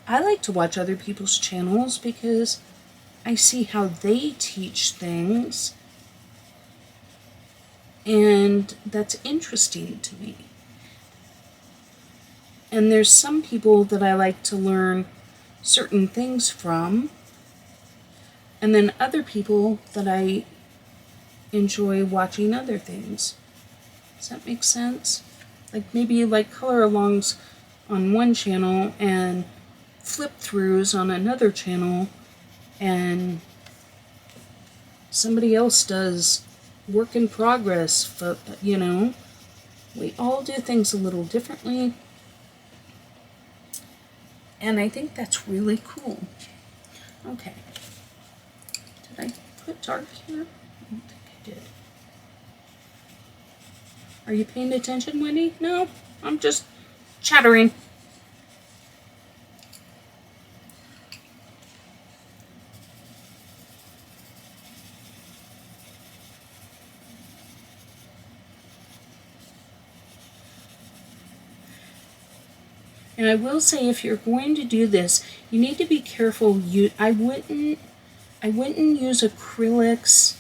I like to watch other people's channels because I see how they teach things, and that's interesting to me. And there's some people that I like to learn certain things from, and then other people that I enjoy watching other things. Does that make sense? Like maybe you like color alongs on one channel and flip throughs on another channel, and somebody else does work in progress, but we all do things a little differently, and I think that's really cool. Okay, did I put dark here? I don't think I did. Are you paying attention, Wendy? No, I'm just chattering. And I will say, if you're going to do this, you need to be careful. I wouldn't use acrylics,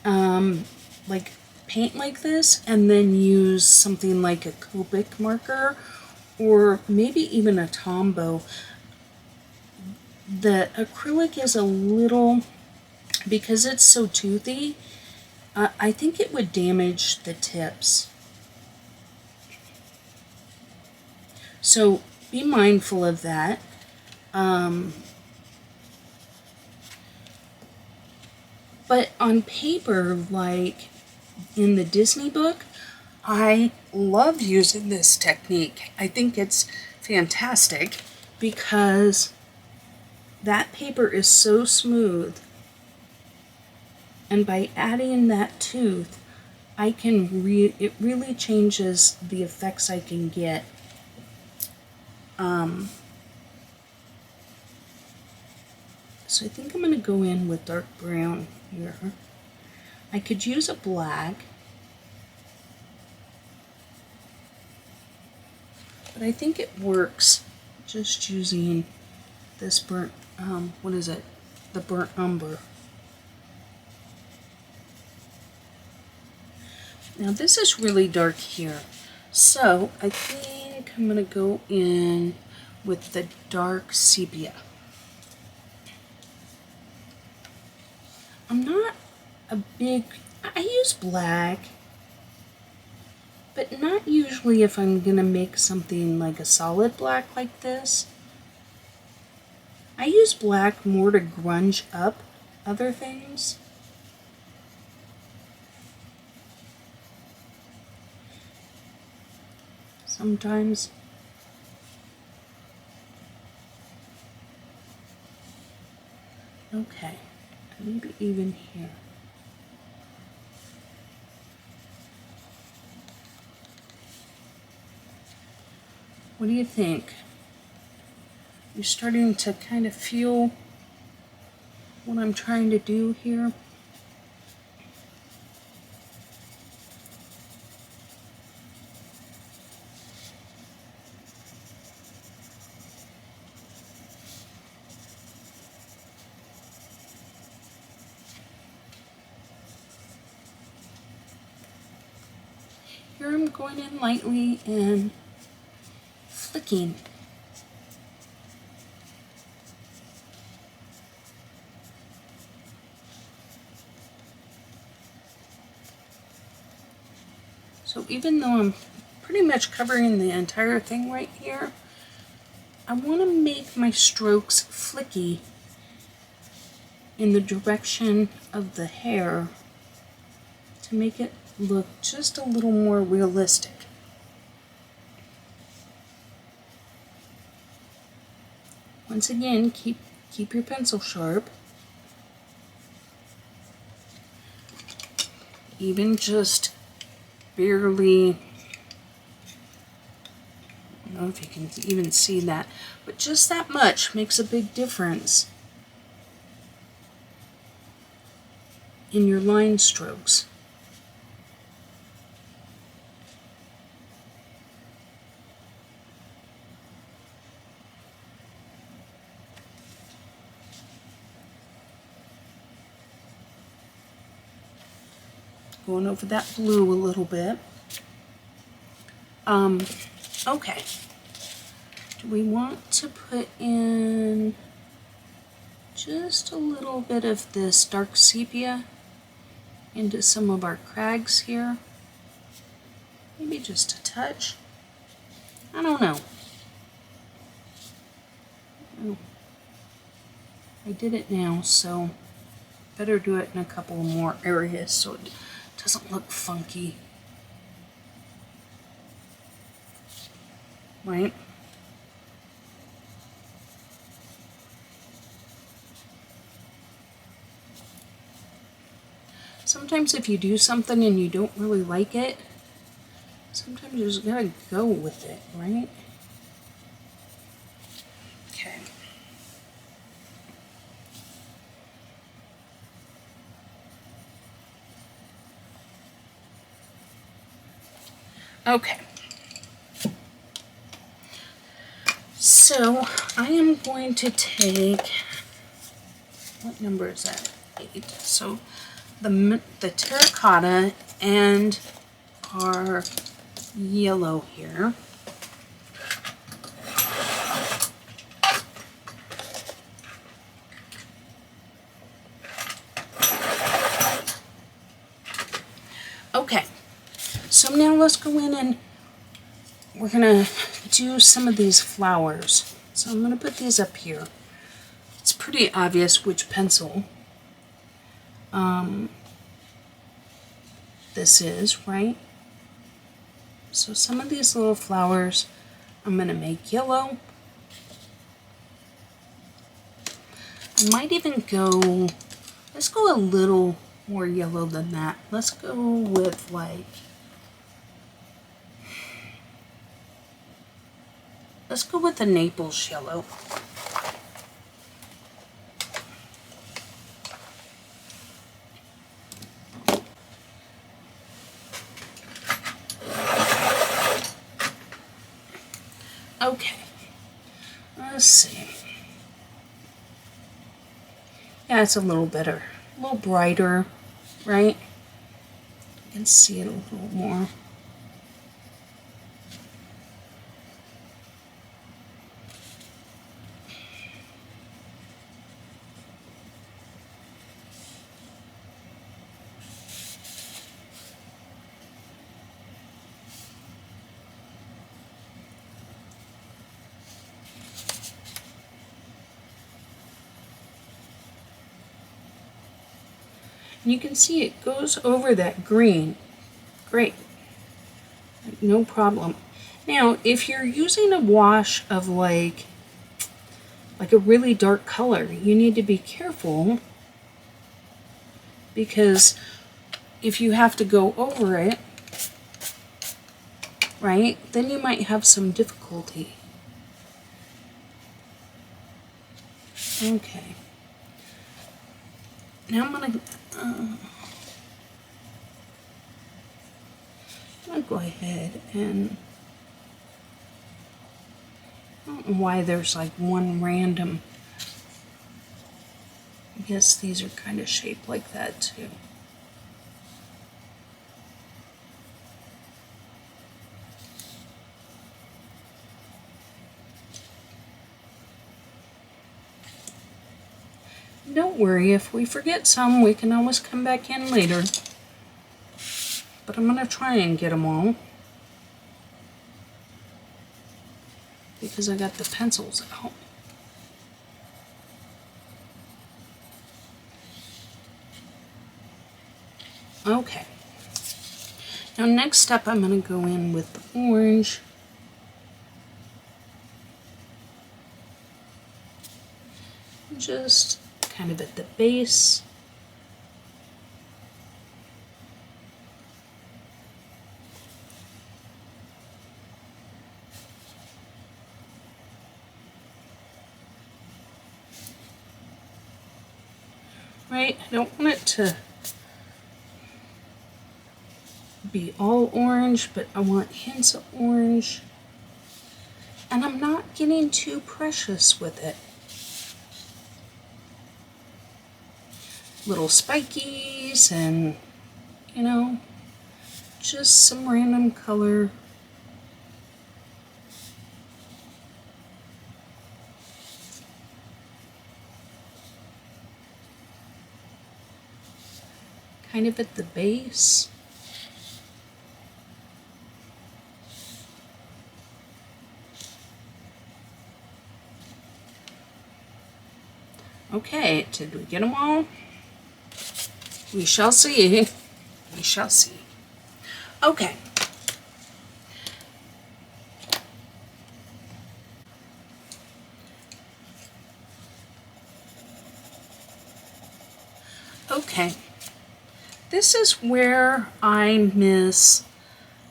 like paint like this, and then use something like a Copic marker, or maybe even a Tombow. The acrylic is a little, because it's so toothy, I think it would damage the tips. So be mindful of that. But on paper, like in the Disney book, I love using this technique. I think it's fantastic because that paper is so smooth, and by adding that tooth, it really changes the effects I can get. So I think I'm going to go in with dark brown here. I could use a black, but I think it works just using this burnt, what is it? The burnt umber. Now this is really dark here, so I think I'm going to go in with the dark sepia. I'm not I use black, but not usually if I'm going to make something like a solid black like this. I use black more to grunge up other things. Sometimes. Okay, maybe even here. What do you think? You're starting to kind of feel what I'm trying to do here? Here I'm going in lightly and flicking. So even though I'm pretty much covering the entire thing right here, I want to make my strokes flicky in the direction of the hair to make it look just a little more realistic. Once again, keep your pencil sharp. Even just barely, I don't know if you can even see that, but just that much makes a big difference in your line strokes. Going over that blue a little bit. Okay. Do we want to put in just a little bit of this dark sepia into some of our crags here? Maybe just a touch. I don't know. Oh, I did it now, so better do it in a couple more areas so it doesn't look funky. Right? Sometimes if you do something and you don't really like it, sometimes you just gotta go with it, right? Okay. Okay. So I am going to take, what number is that? 8. So the terracotta and our yellow here. Okay, so now let's go in and we're gonna do some of these flowers. So I'm gonna put these up here. It's pretty obvious which pencil this is, right? So some of these little flowers I'm gonna make yellow. I might even go, let's go a little more yellow than that. Let's go with like, let's go with the Naples yellow. Okay, let's see. Yeah, it's a little better, a little brighter, right? You can see it a little more. And you can see it goes over that green. Great. No problem. Now, if you're using a wash of like a really dark color, you need to be careful because if you have to go over it, right, then you might have some difficulty. Okay. Now I'm gonna go ahead and I don't know why there's like one random. I guess these are kind of shaped like that too. Don't worry, if we forget some, we can always come back in later. but I'm going to try and get them all because I got the pencils out. Okay. Now next up I'm going to go in with the orange. Just kind of at the base. Right, I don't want it to be all orange, but I want hints of orange. And I'm not getting too precious with it. Little spikies and, you know, just some random color. Kind of at the base. Okay, did we get them all? We shall see. We shall see. Okay. Okay. This is where I miss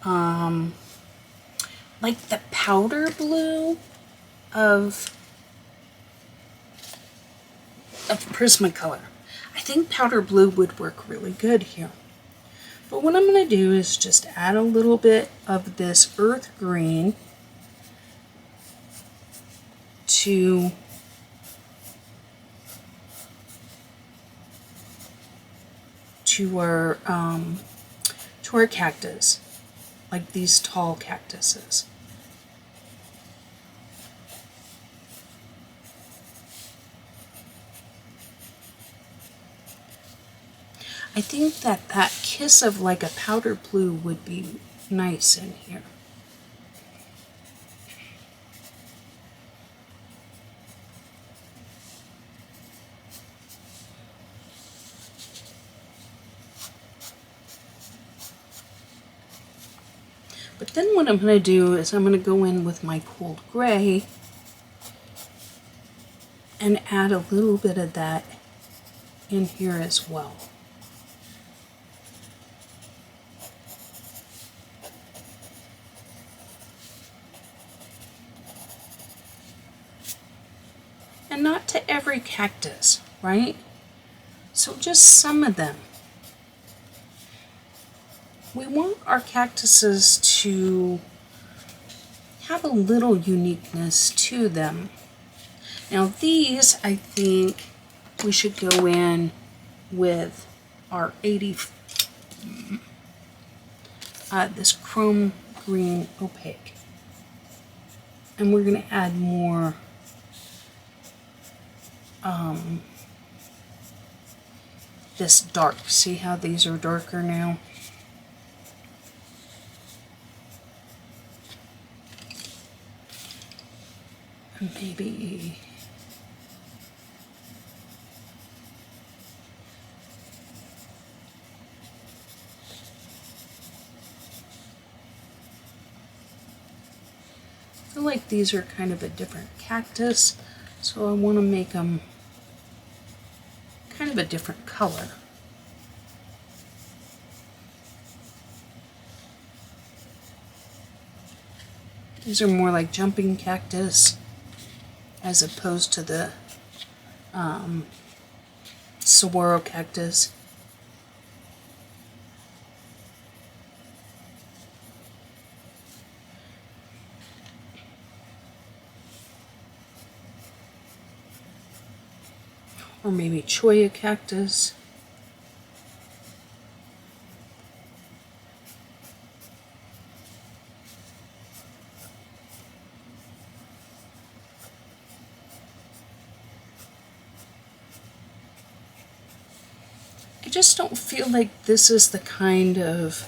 like the powder blue of Prismacolor. I think powder blue would work really good here. But what I'm going to do is just add a little bit of this earth green to our cactus, like these tall cactuses. I think that kiss of like a powder blue would be nice in here. But then what I'm going to do is I'm going to go in with my cold gray and add a little bit of that in here as well. And not to every cactus, right? So just some of them. We want our cactuses to have a little uniqueness to them. Now these, I think we should go in with our 80, this chrome green opaque. And we're going to add more this dark. See how these are darker now? And maybe I feel like these are kind of a different cactus, so I want to make them kind of a different color. These are more like jumping cactus as opposed to the saguaro cactus. Or maybe cholla cactus. I just don't feel like this is the kind of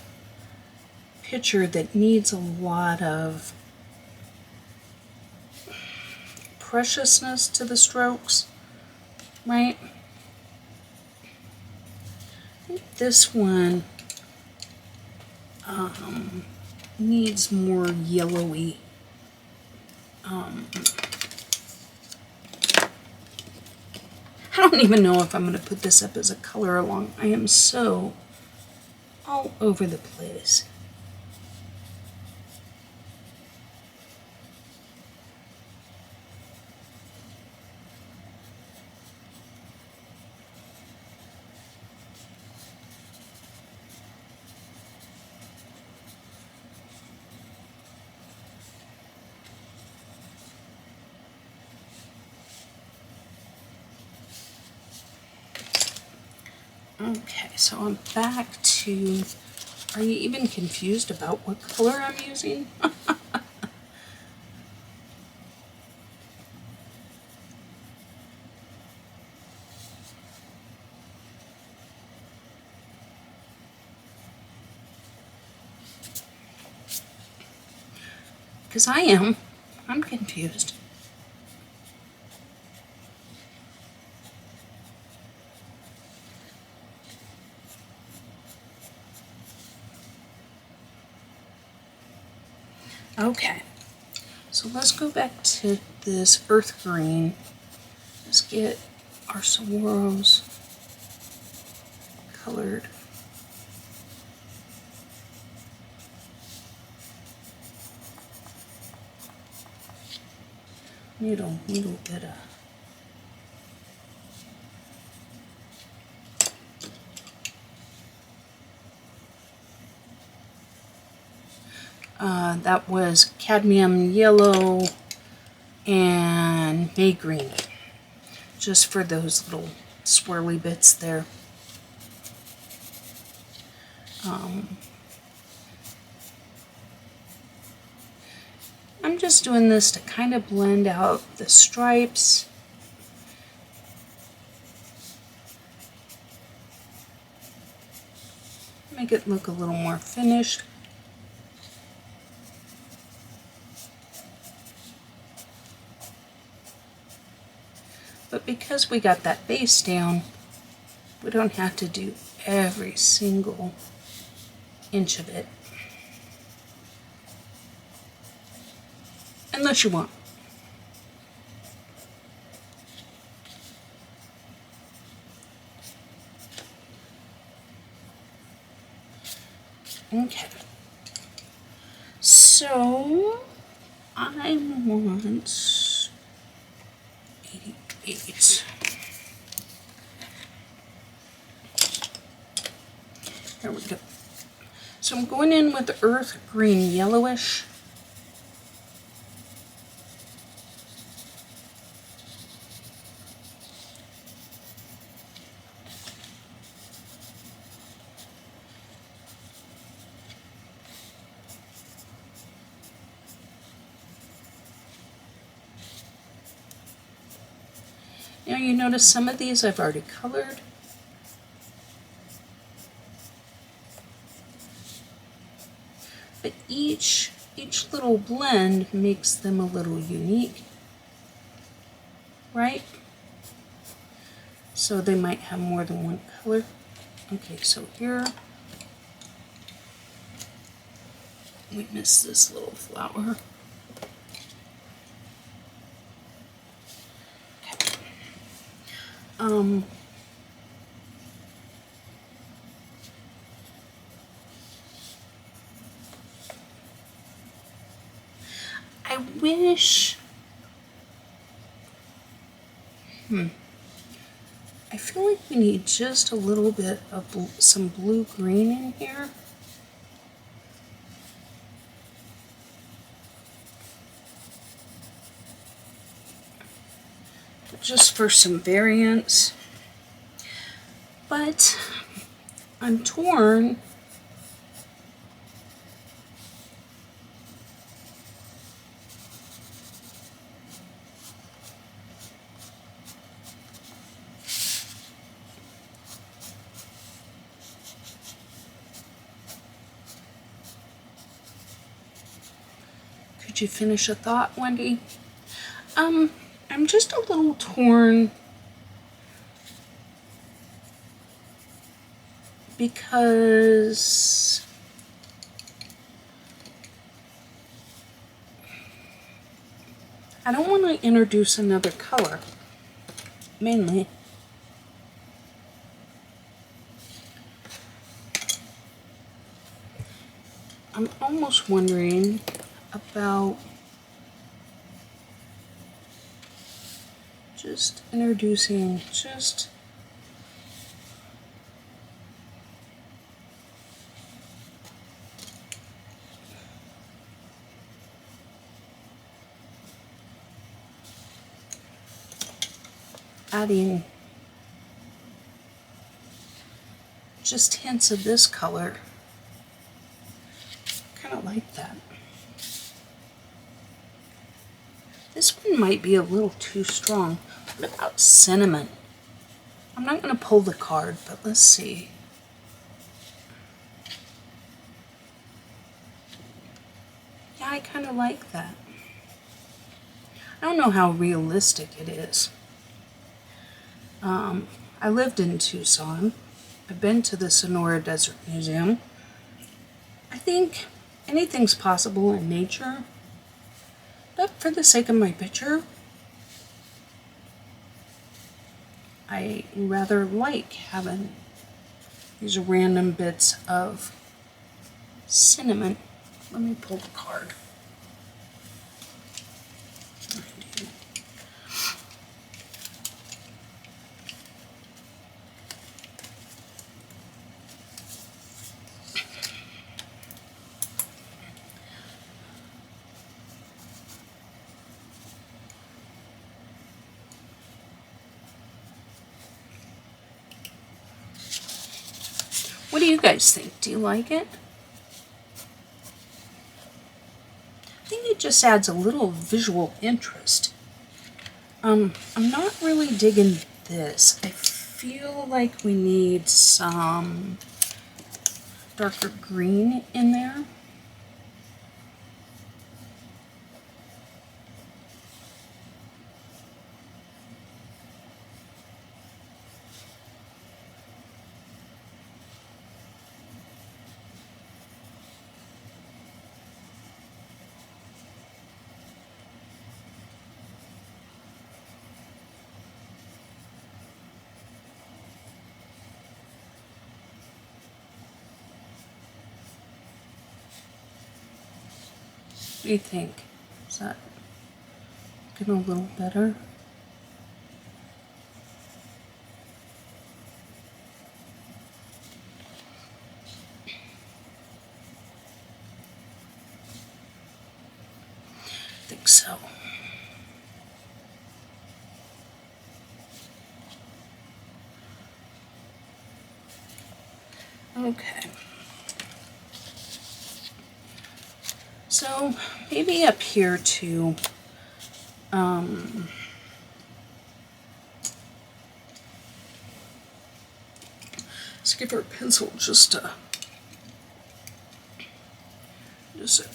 picture that needs a lot of preciousness to the strokes, right? I think this one needs more yellowy. I don't even know if I'm going to put this up as a color along. I am so all over the place. Okay, so I'm back to, are you even confused about what color I'm using? Because I am. I'm confused. Okay, so let's go back to this earth green. Let's get our swirls colored. Need a little bit of that was cadmium yellow and bay green, just for those little swirly bits there. I'm just doing this to kind of blend out the stripes. Make it look a little more finished. But because we got that base down, we don't have to do every single inch of it. Unless you want. Okay. So I want 88. There we go. So I'm going in with the earth green yellowish. Now you notice some of these I've already colored. But each little blend makes them a little unique, right? So they might have more than one color. Okay, so here we missed this little flower. I wish, I feel like we need just a little bit of some blue-green in here. Just for some variance. But I'm torn. Did you finish a thought, Wendy? I'm just a little torn because I don't want to introduce another color, mainly. I'm almost wondering about just introducing adding just hints of this color. Kind of like that. This one might be a little too strong. What about cinnamon? I'm not going to pull the card, but let's see. Yeah, I kind of like that. I don't know how realistic it is. I lived in Tucson. I've been to the Sonora Desert Museum. I think anything's possible in nature, but for the sake of my picture, I rather like having these random bits of cinnamon. Let me pull the card. What do you guys think? Do you like it? I think it just adds a little visual interest. I'm not really digging this. I feel like we need some darker green in there. What do you think? Is that getting a little better? I think so. Okay. So maybe up here too, let's give our pencil just a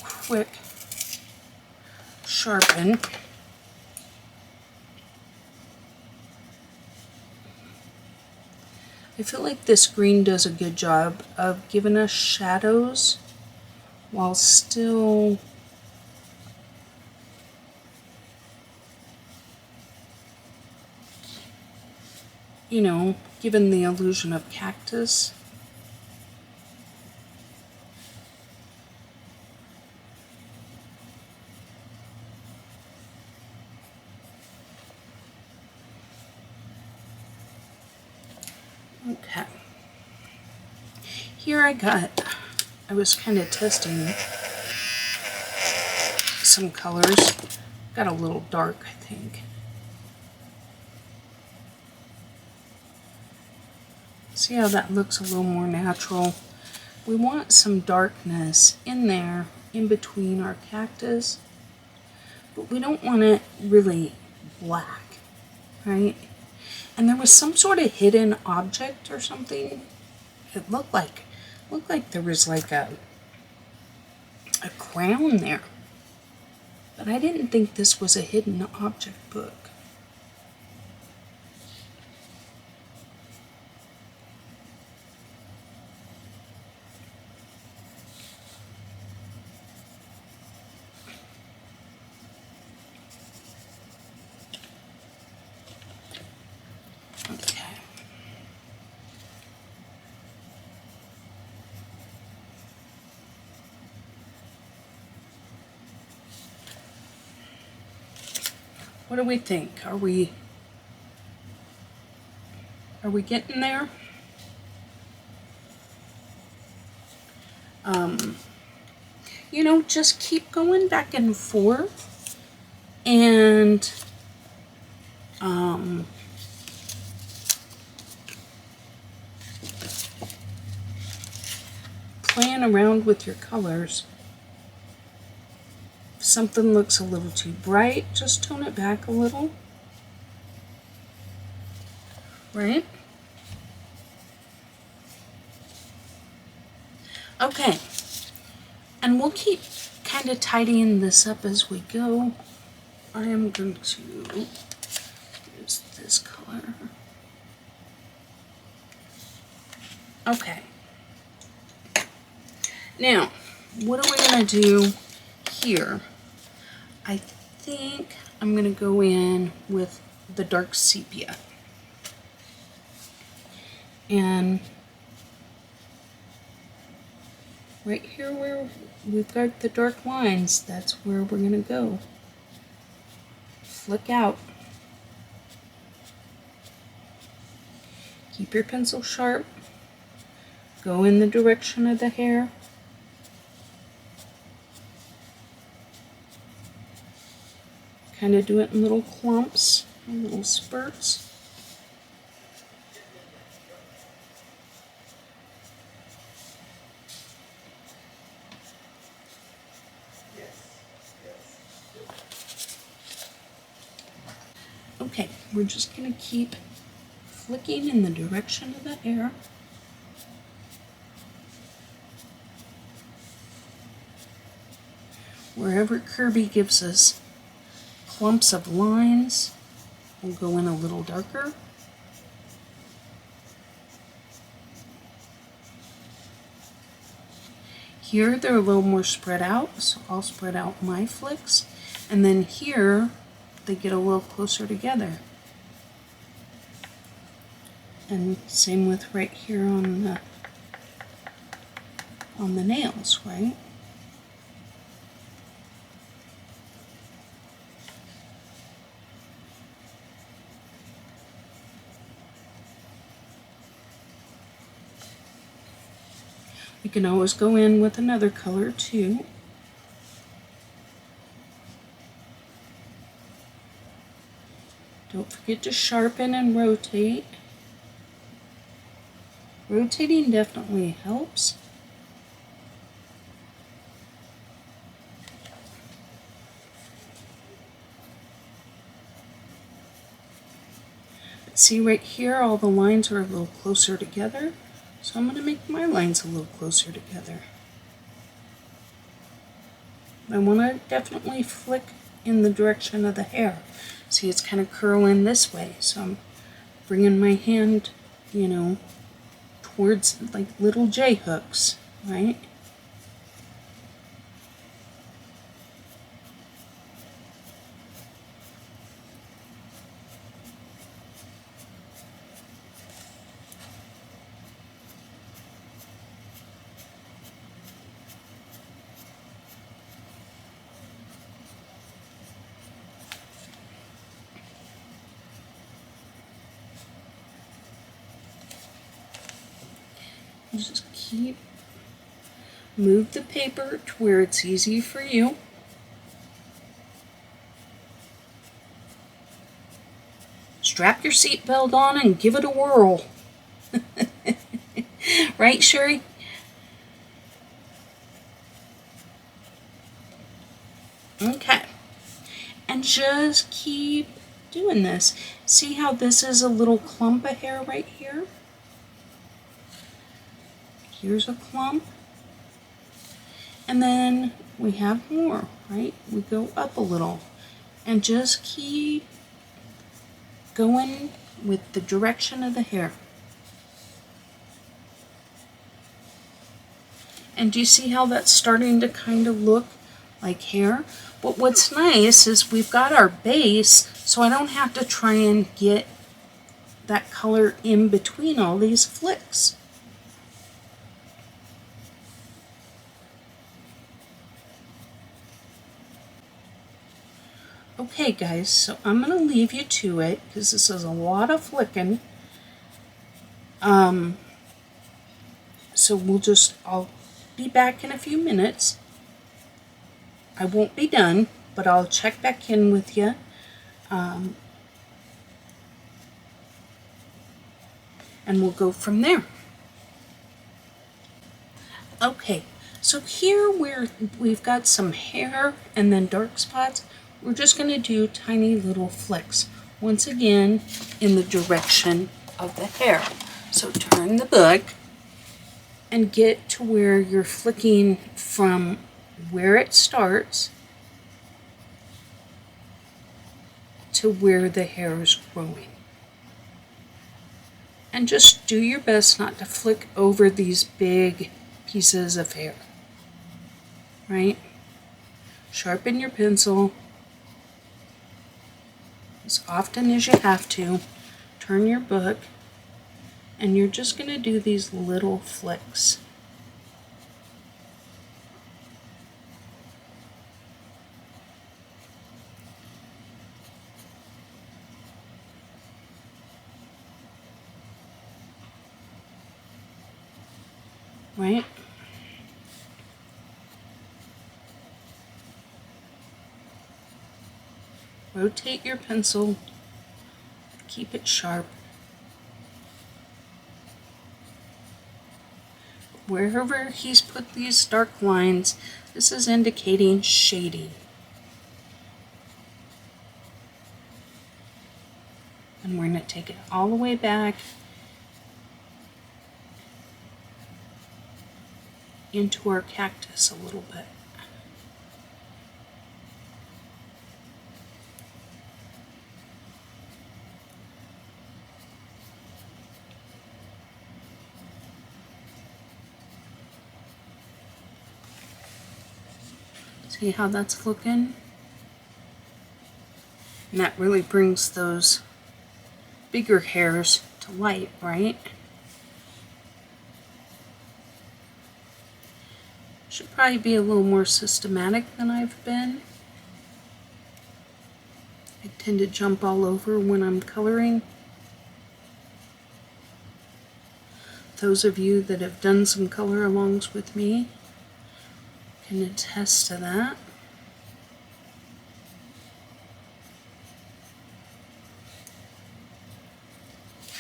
quick sharpen. I feel like this green does a good job of giving us shadows while still giving the illusion of cactus. Okay. Here I was kind of testing some colors. Got a little dark, I think. See how that looks a little more natural? We want some darkness in there, in between our cactus, but we don't want it really black, right? And there was some sort of hidden object or something. It looked like there was like a crown there. But I didn't think this was a hidden object book. Okay. What do we think? Are we getting there? You know, just keep going back and forth and playing around with your colors. If something looks a little too bright, just tone it back a little. Right? Okay. And we'll keep kind of tidying this up as we go. I am going to use this color. Okay. Now, what are we going to do here? I think I'm going to go in with the dark sepia. And right here where we've got the dark lines, that's where we're going to go. Flick out. Keep your pencil sharp. Go in the direction of the hair. Kind of do it in little clumps, little spurts. Okay, we're just going to keep flicking in the direction of the hair. Wherever Kerby gives us clumps of lines, we'll go in a little darker. Here they're a little more spread out, so I'll spread out my flicks. And then here they get a little closer together. And same with right here on the nails, right? You can always go in with another color too. Don't forget to sharpen and rotate. Rotating definitely helps. But see right here, all the lines are a little closer together. So I'm going to make my lines a little closer together. I want to definitely flick in the direction of the hair. See, it's kind of curling this way, so I'm bringing my hand, you know, towards like little J hooks, right? Just move the paper to where it's easy for you. Strap your seatbelt on and give it a whirl. Right, Sherry? Okay. And just keep doing this. See how this is a little clump of hair right here? Here's a clump. And then we have more, right? We go up a little and just keep going with the direction of the hair. And do you see how that's starting to kind of look like hair? But what's nice is we've got our base, so I don't have to try and get that color in between all these flicks. Okay guys, so I'm going to leave you to it because this is a lot of flicking. So I'll be back in a few minutes. I won't be done, but I'll check back in with you. And we'll go from there. Okay, so here we've got some hair and then dark spots. We're just going to do tiny little flicks, once again in the direction of the hair. So turn the book and get to where you're flicking from where it starts to where the hair is growing. And just do your best not to flick over these big pieces of hair, right? Sharpen your pencil as often as you have to. Turn your book, and you're just going to do these little flicks. Right? Rotate your pencil, keep it sharp. Wherever he's put these dark lines, this is indicating shading. And we're going to take it all the way back into our cactus a little bit. See how that's looking? And that really brings those bigger hairs to light, right? Should probably be a little more systematic than I've been. I tend to jump all over when I'm coloring. Those of you that have done some color alongs with me can attest to that.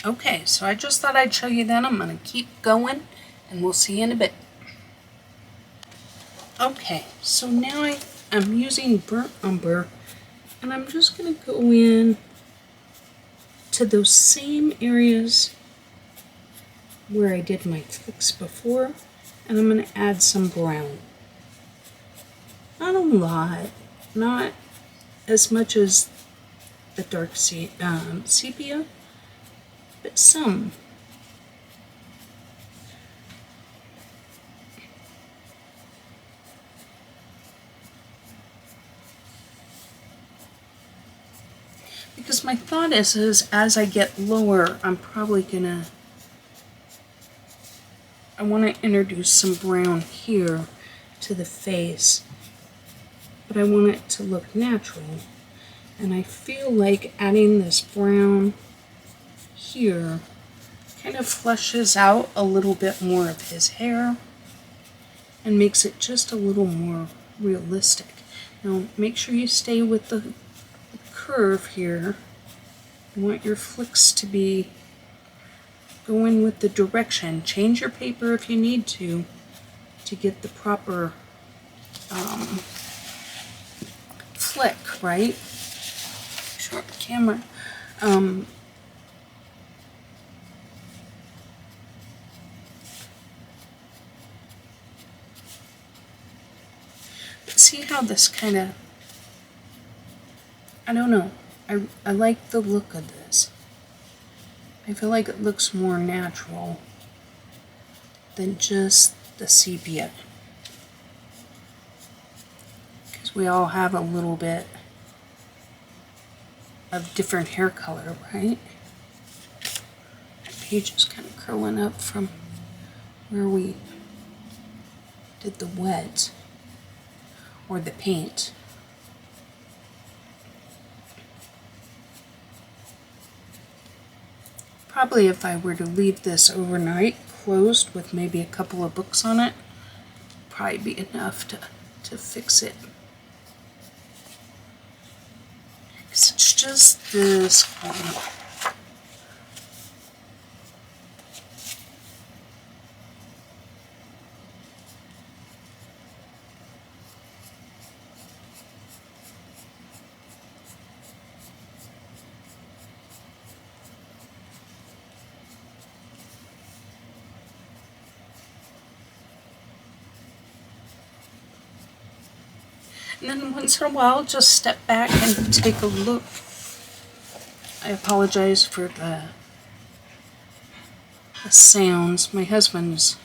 Okay, so I just thought I'd show you that. I'm going to keep going and we'll see you in a bit. Okay, so now I'm using burnt umber, and I'm just going to go in to those same areas where I did my flicks before, and I'm going to add some brown. Not a lot, not as much as the dark sepia, but some. Because my thought is as I get lower, I'm probably gonna, I want to introduce some brown here to the face, but I want it to look natural. And I feel like adding this brown here kind of fleshes out a little bit more of his hair and makes it just a little more realistic. Now make sure you stay with the curve here. You want your flicks to be going with the direction. Change your paper if you need to get the proper flick, right? Short camera. But see how this kind of, I don't know, I like the look of this. I feel like it looks more natural than just the sepia. Because we all have a little bit of different hair color, right? That page is kind of curling up from where we did the wet or the paint. Probably if I were to leave this overnight closed with maybe a couple of books on it, probably be enough to fix it. Because it's just this one. And then once in a while, just step back and take a look. I apologize for the sounds. My husband's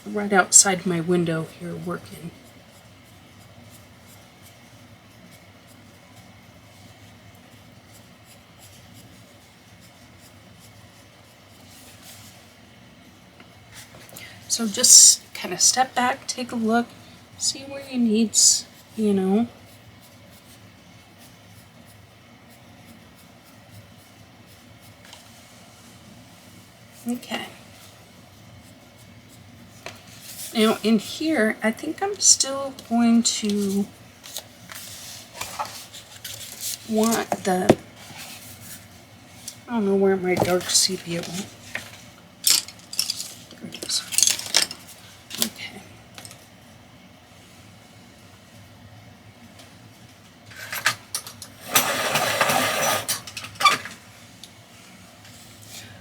right outside my window here working. So just kind of step back, take a look, see where you need, you know. Okay. Now in here, I think I'm still going to want the, I don't know where my dark sepia went. There it is. Okay.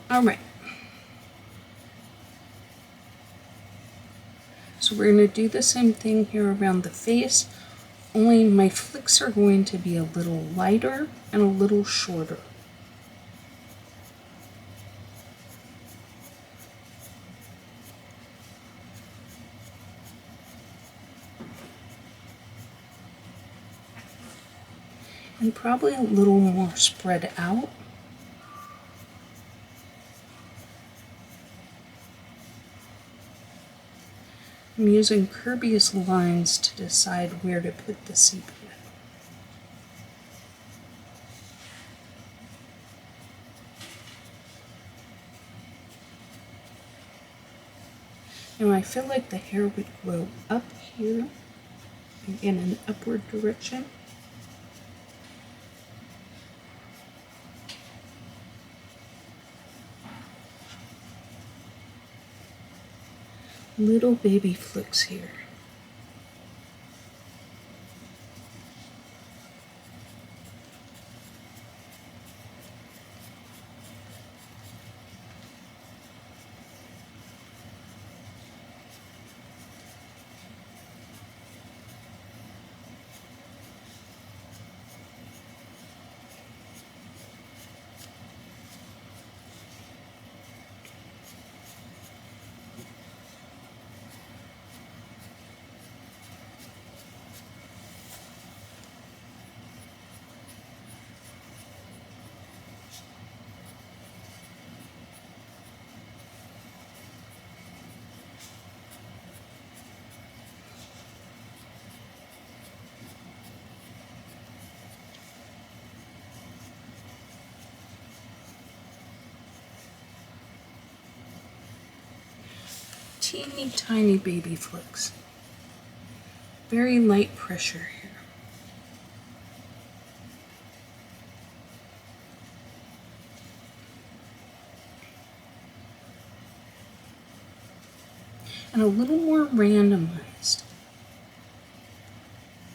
All right. So we're going to do the same thing here around the face, only my flicks are going to be a little lighter and a little shorter. And probably a little more spread out. I'm using Kerby's lines to decide where to put the sepia. Now I feel like the hair would grow up here in an upward direction. Little baby flicks here. Teeny tiny baby flicks. Very light pressure here. And a little more randomized.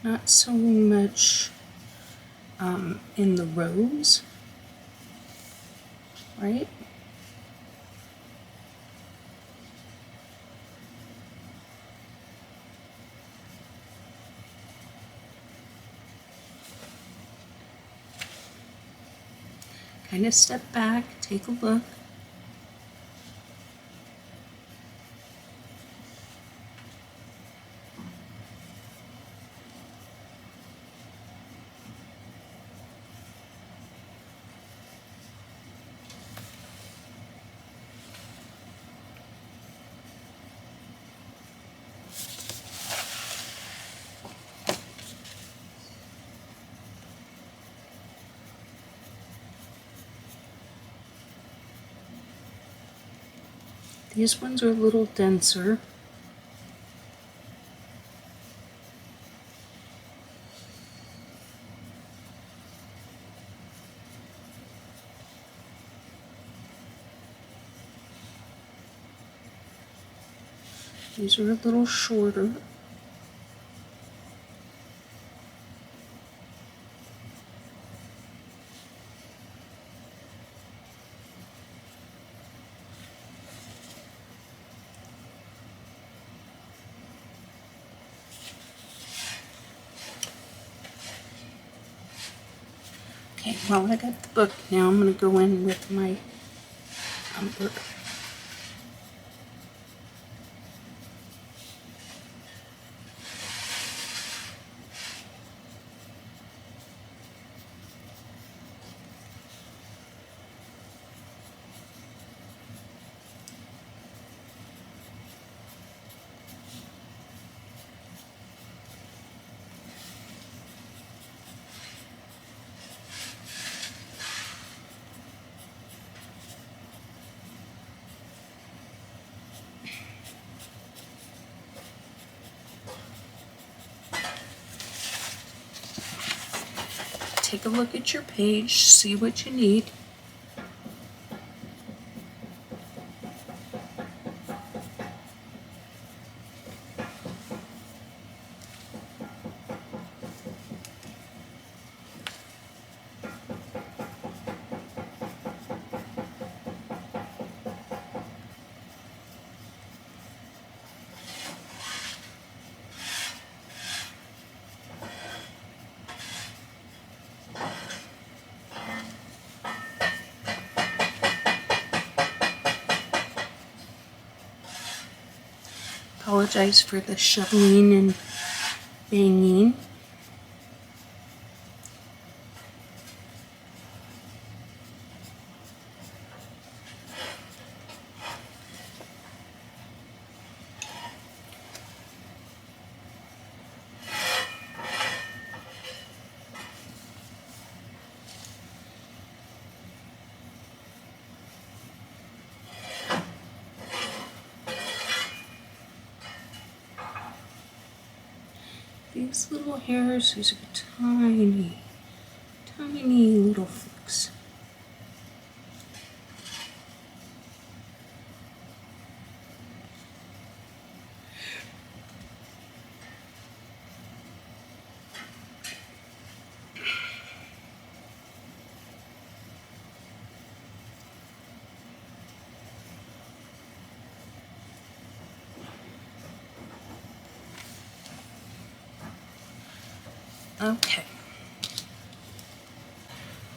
Not so much in the rows, right? kind of step back, take a look. These ones are a little denser. These are a little shorter. Okay, well, I got the book now. I'm going to go in with my umber. Take a look at your page, see what you need. Apologize for the shoveling and banging. These little hairs, these are tiny, tiny little flicks.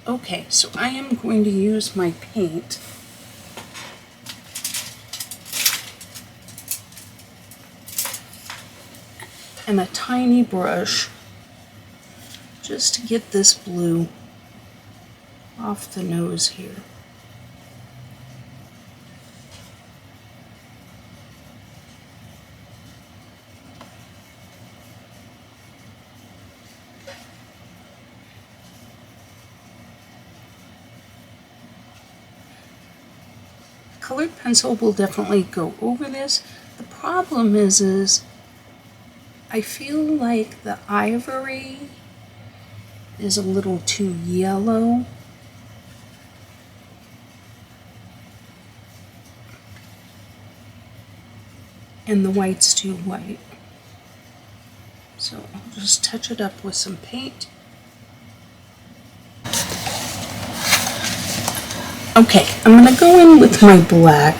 Okay, so I am going to use my paint and a tiny brush just to get this blue off the nose here. Colored pencil will definitely go over this. The problem is I feel like the ivory is a little too yellow. And the white's too white. So I'll just touch it up with some paint. Okay, I'm going to go in with my black.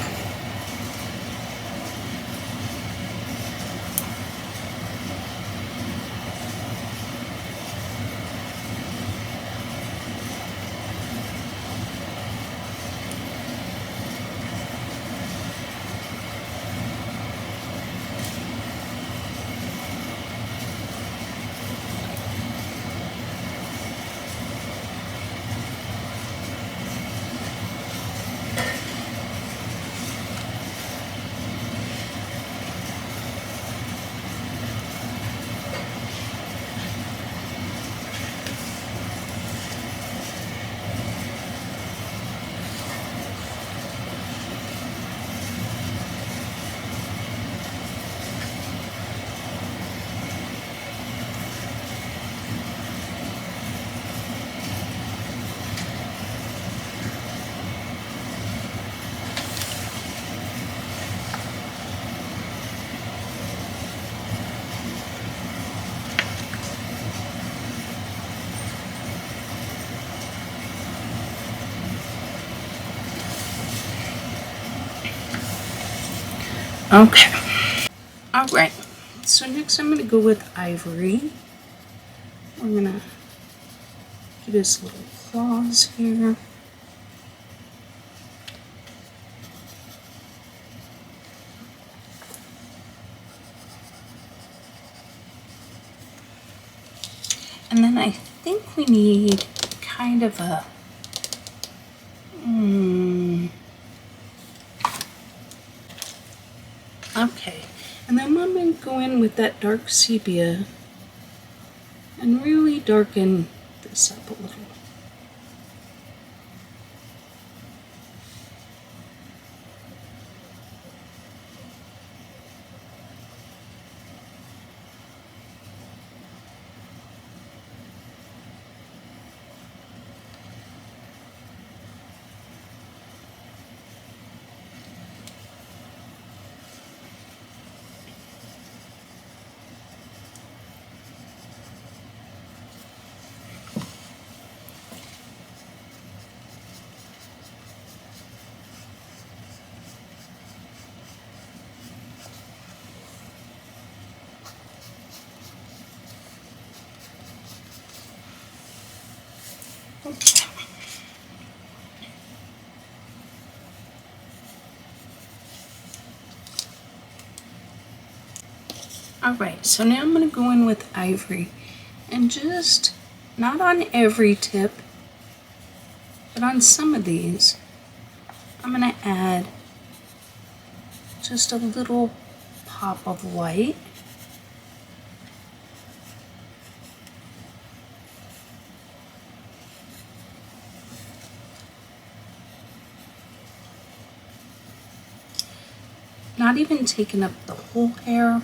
Okay. All right. So next I'm going to go with ivory. We're going to do this little claws here. And then I think we need kind of a okay. And then I'm going to go in with that dark sepia and really darken this up a little. Okay. Alright, so now I'm going to go in with ivory and just, not on every tip, but on some of these, I'm going to add just a little pop of white. Not even taking up the whole hair.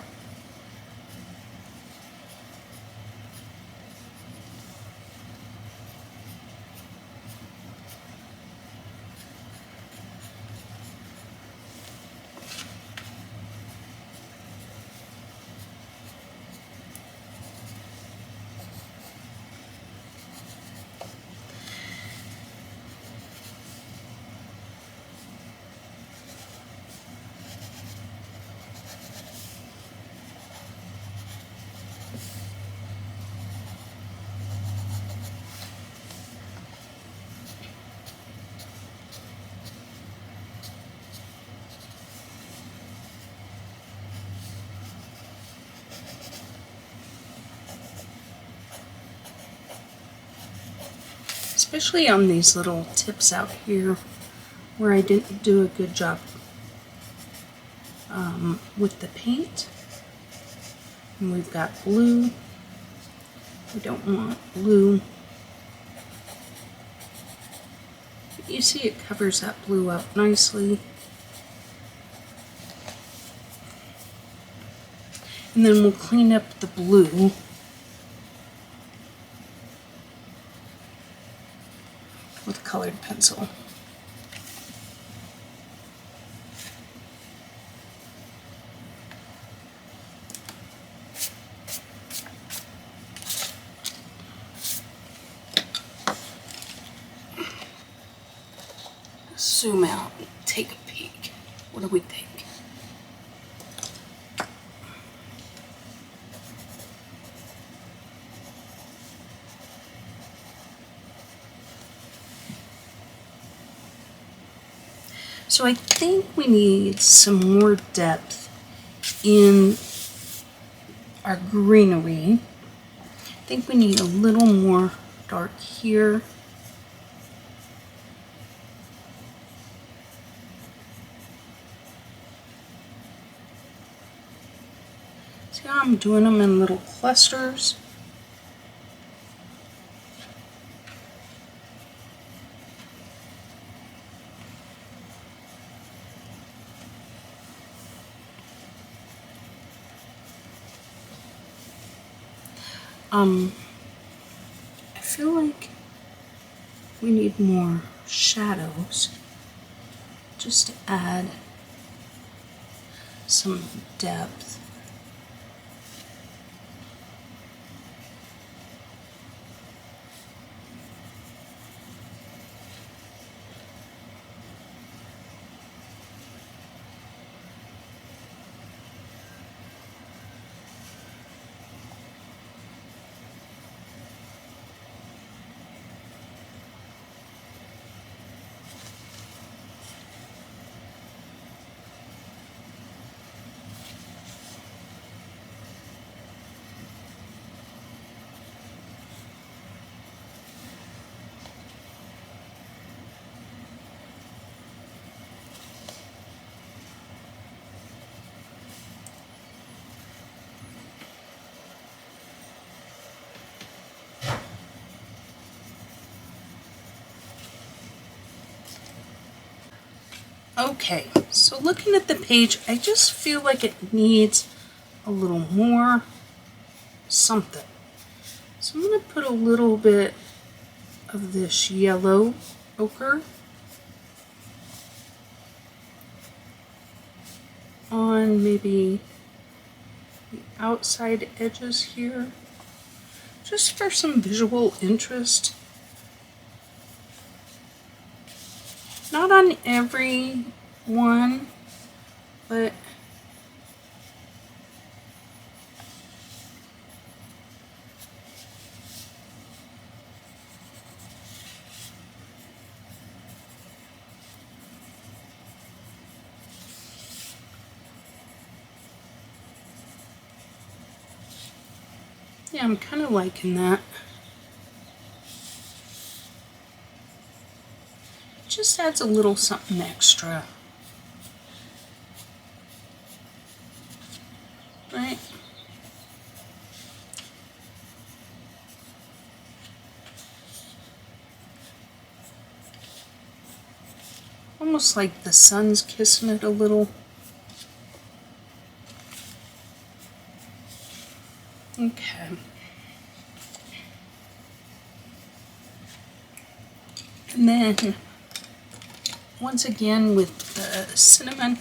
Especially on these little tips out here where I didn't do a good job with the paint. And we've got blue. We don't want blue. But you see it covers that blue up nicely. And then we'll clean up the blue with a colored pencil. Zoom out and take a peek. What do we think? So I think we need some more depth in our greenery. I think we need a little more dark here. See how I'm doing them in little clusters? I feel like we need more shadows just to add some depth. Okay, so looking at the page, I just feel like it needs a little more something. So I'm going to put a little bit of this yellow ochre on maybe the outside edges here, just for some visual interest. Not on every one, but yeah, I'm kind of liking that. Just adds a little something extra. Right? Almost like the sun's kissing it a little. Okay. And then, once again with the cinnamon,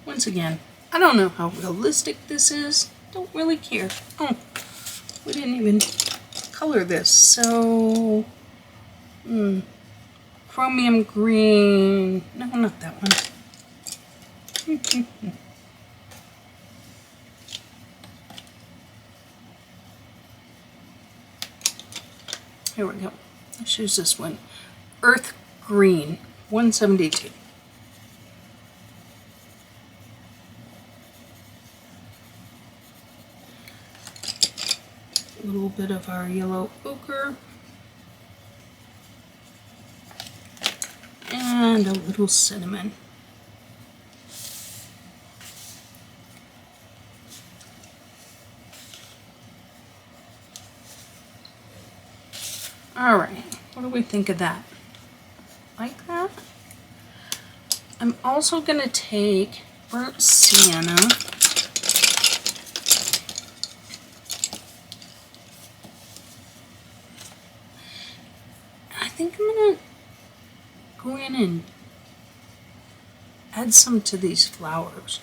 once again, I don't know how realistic this is. Don't really care. Oh, we didn't even color this. So, chromium green. No, not that one. Here we go. Let's use this one. Earth green, 172. A little bit of our yellow ochre. And a little cinnamon. All right, what do we think of that? Like that? I'm also going to take burnt sienna. I think I'm going to go in and add some to these flowers.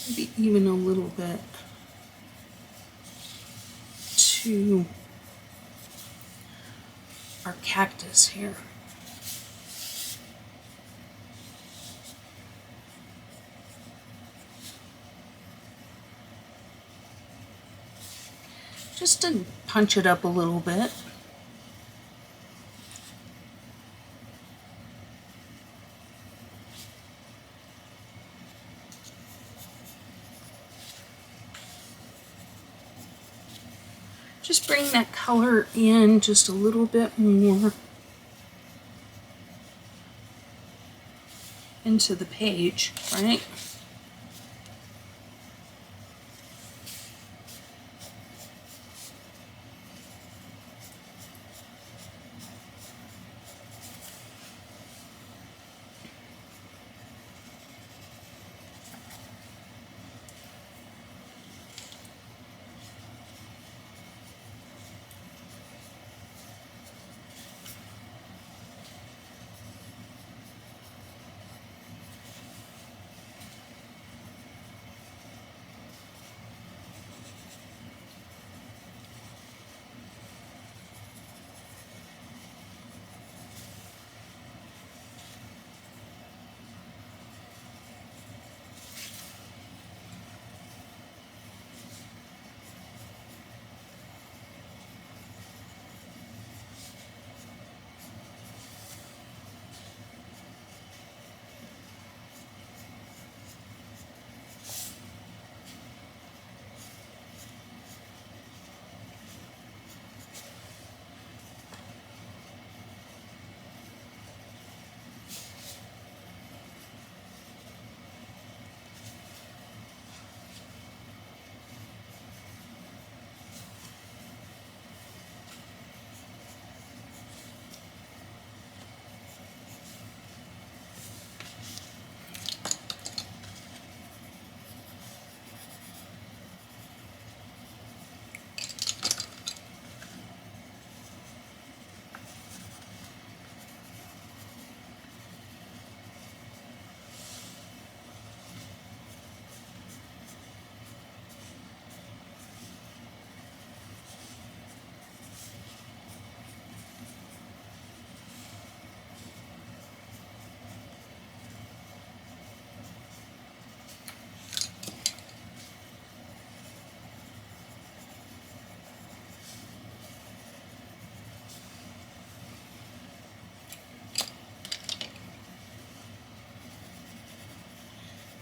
Maybe even a little bit to our cactus here. Just to punch it up a little bit. Just bring that color in just a little bit more into the page, right?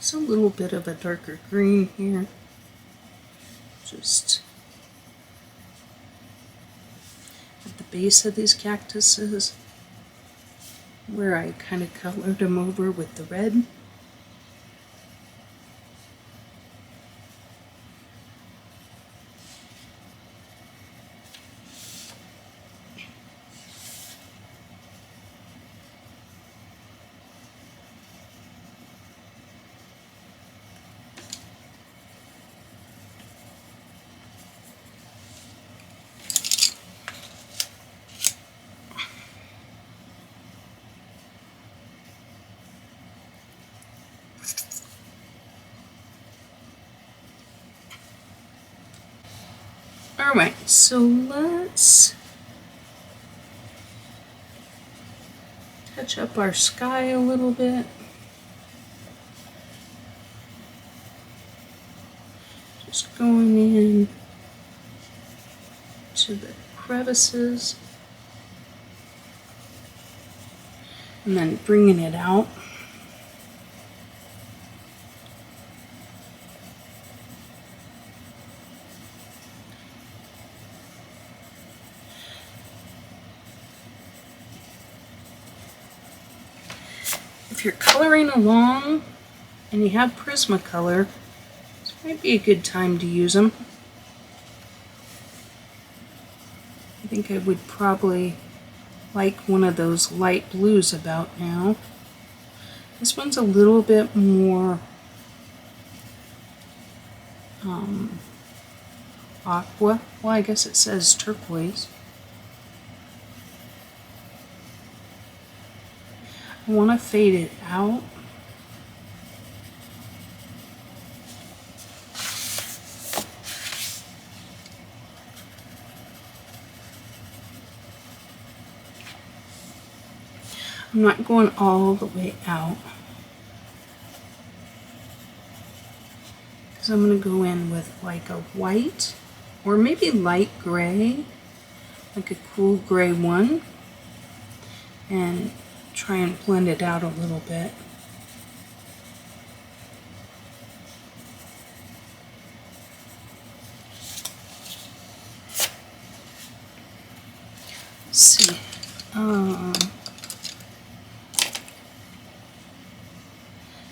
It's a little bit of a darker green here. Just at the base of these cactuses, where I kind of colored them over with the red. Alright, so let's touch up our sky a little bit. Just going in to the crevices and then bringing it out. If you're coloring along and you have Prismacolor, this might be a good time to use them. I think I would probably like one of those light blues about now. This one's a little bit more aqua. Well, I guess it says turquoise. I want to fade it out. I'm not going all the way out, because I'm going to go in with like a white or maybe light gray, like a cool gray one, and try and blend it out a little bit. Let's see.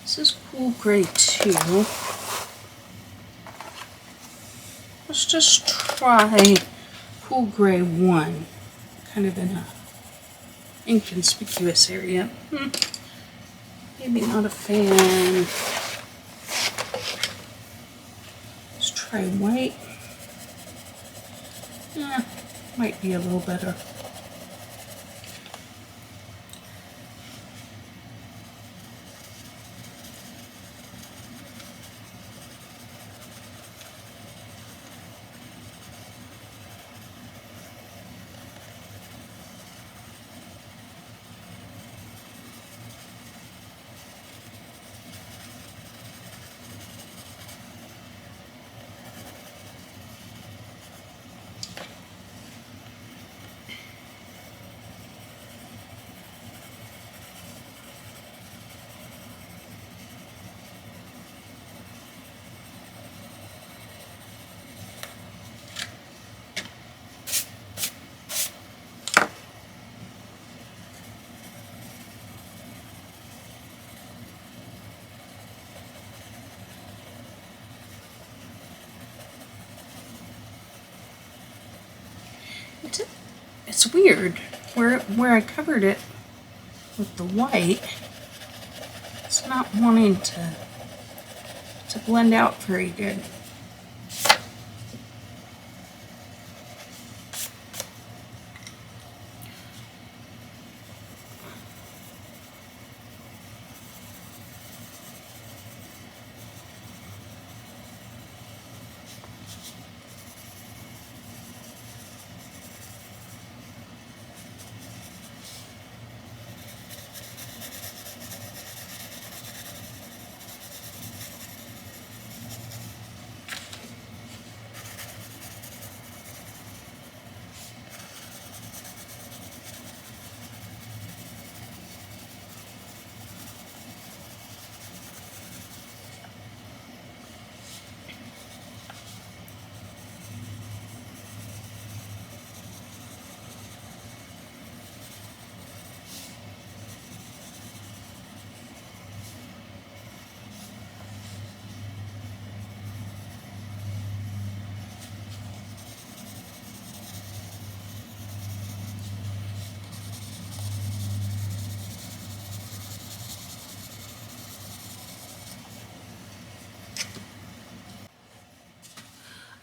This is cool gray too. Let's just try cool gray 1, kind of in a inconspicuous area. Maybe not a fan. Let's try white. Might be a little better. It's weird where I covered it with the white, it's not wanting to blend out very good.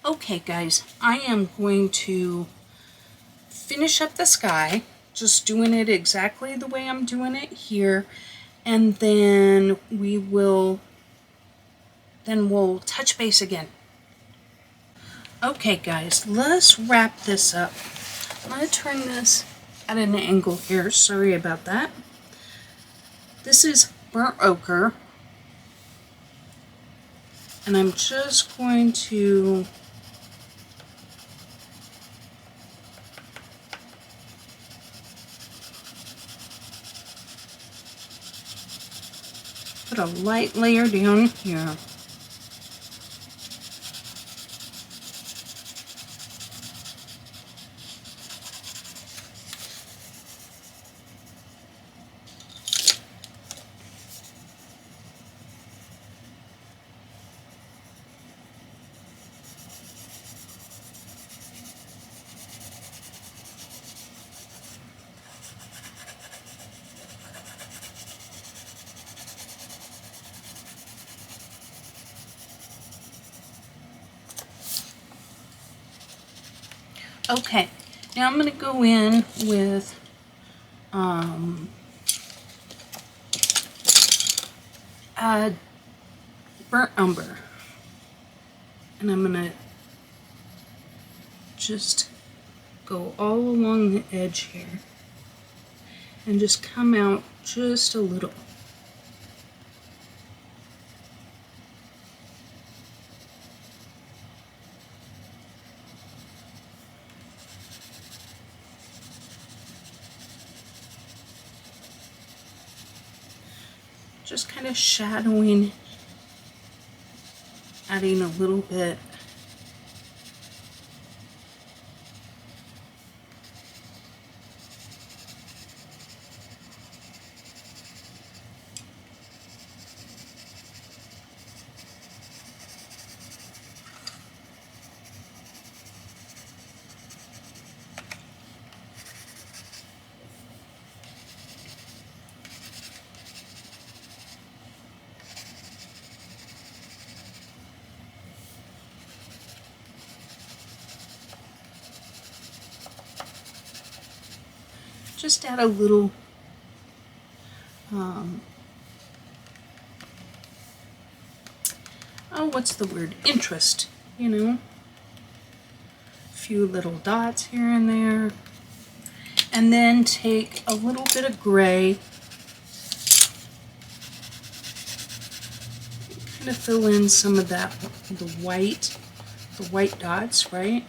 Okay guys, I am going to finish up the sky, just doing it exactly the way I'm doing it here, and then we'll touch base again. Okay guys, let's wrap this up. I'm going to turn this at an angle here, sorry about that. This is burnt ochre, and I'm just going to put a light layer down here. Okay, now I'm going to go in with burnt umber, and I'm going to just go all along the edge here and just come out just a little. Just kind of shadowing, adding a little bit. Just add a little what's the word? Interest, you know? A few little dots here and there. And then take a little bit of gray, kind of fill in some of that, the white dots, right?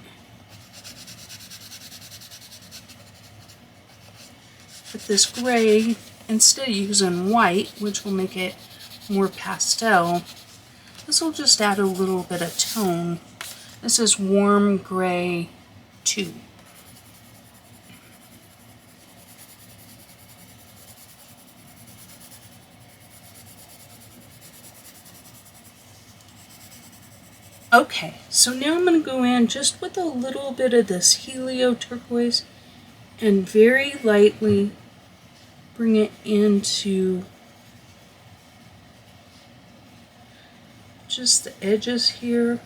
With this gray, instead of using white, which will make it more pastel, this will just add a little bit of tone. This is warm gray 2. Okay, so now I'm going to go in just with a little bit of this helio turquoise and very lightly bring it into just the edges here.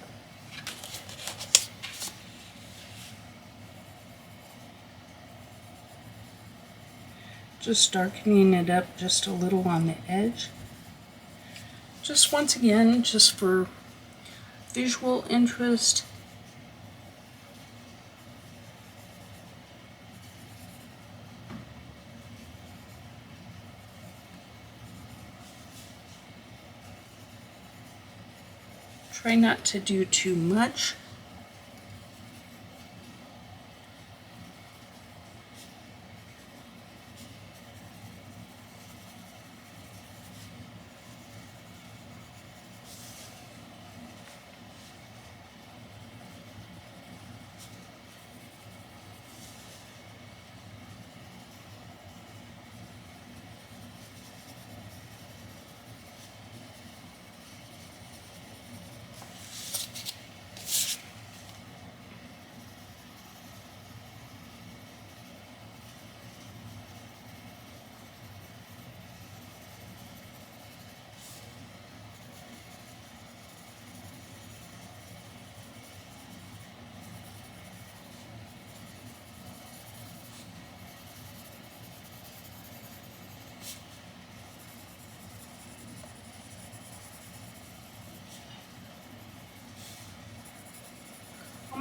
Just darkening it up just a little on the edge. Just once again, just for visual interest. Try not to do too much.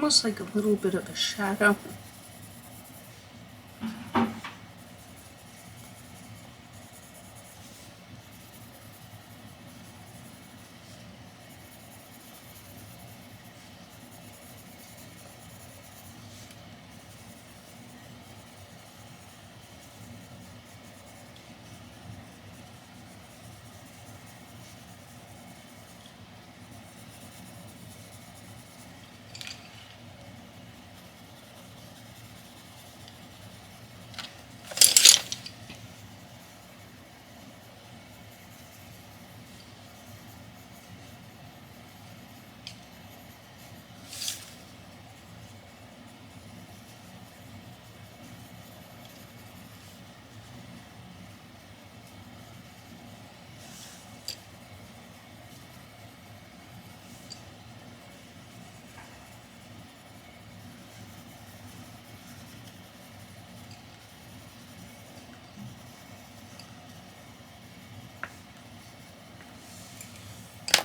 almost like a little bit of a shadow.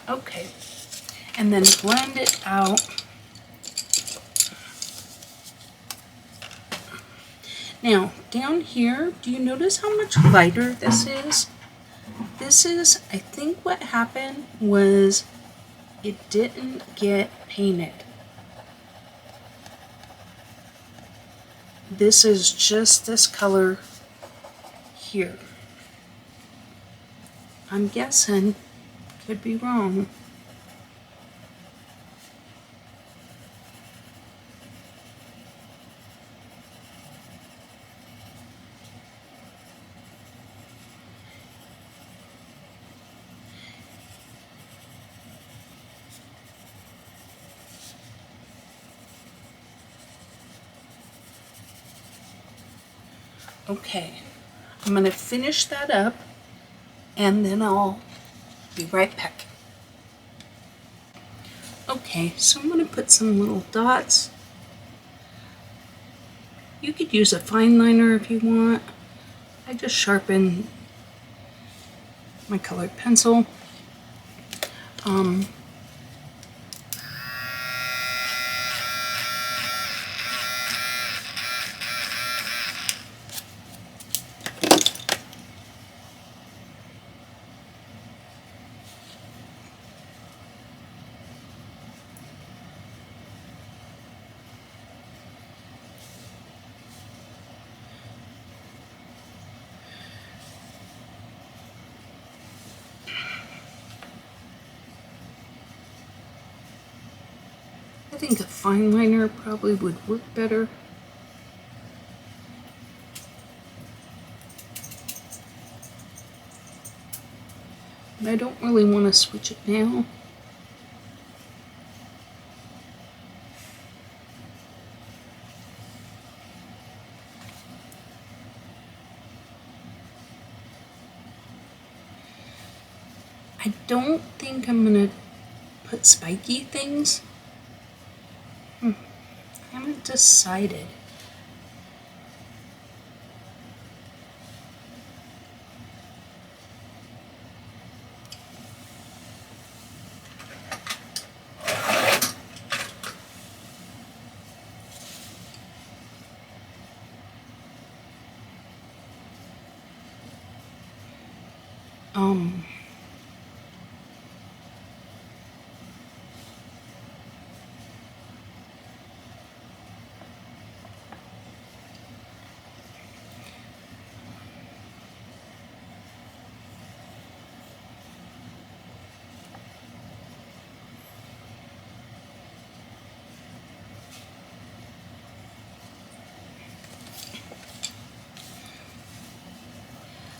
Okay, and then blend it out. Now, down here, do you notice how much lighter this is? This is, I think what happened was it didn't get painted. This is just this color here. I'm guessing, could be wrong. Okay, I'm going to finish that up and then I'll be right back. Okay, so I'm going to put some little dots. You could use a fine liner if you want. I just sharpen my colored pencil. I think a fine liner probably would work better. But I don't really want to switch it now. I don't think I'm going to put spiky things. I haven't decided.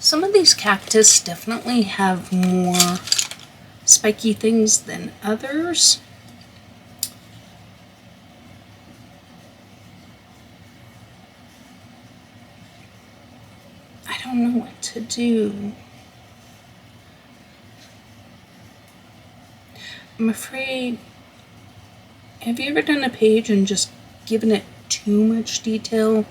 Some of these cactus definitely have more spiky things than others. I don't know what to do. I'm afraid, have you ever done a page and just given it too much detail?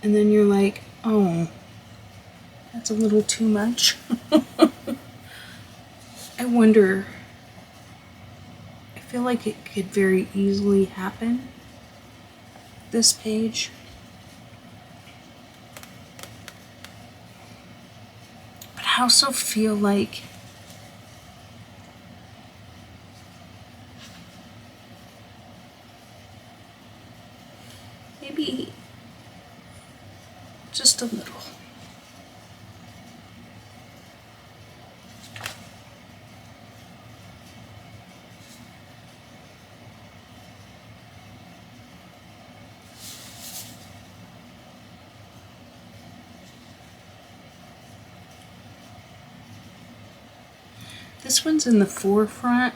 And then you're like, oh, that's a little too much. I wonder feel like it could very easily happen this page. But I also feel like maybe just a little. This one's in the forefront,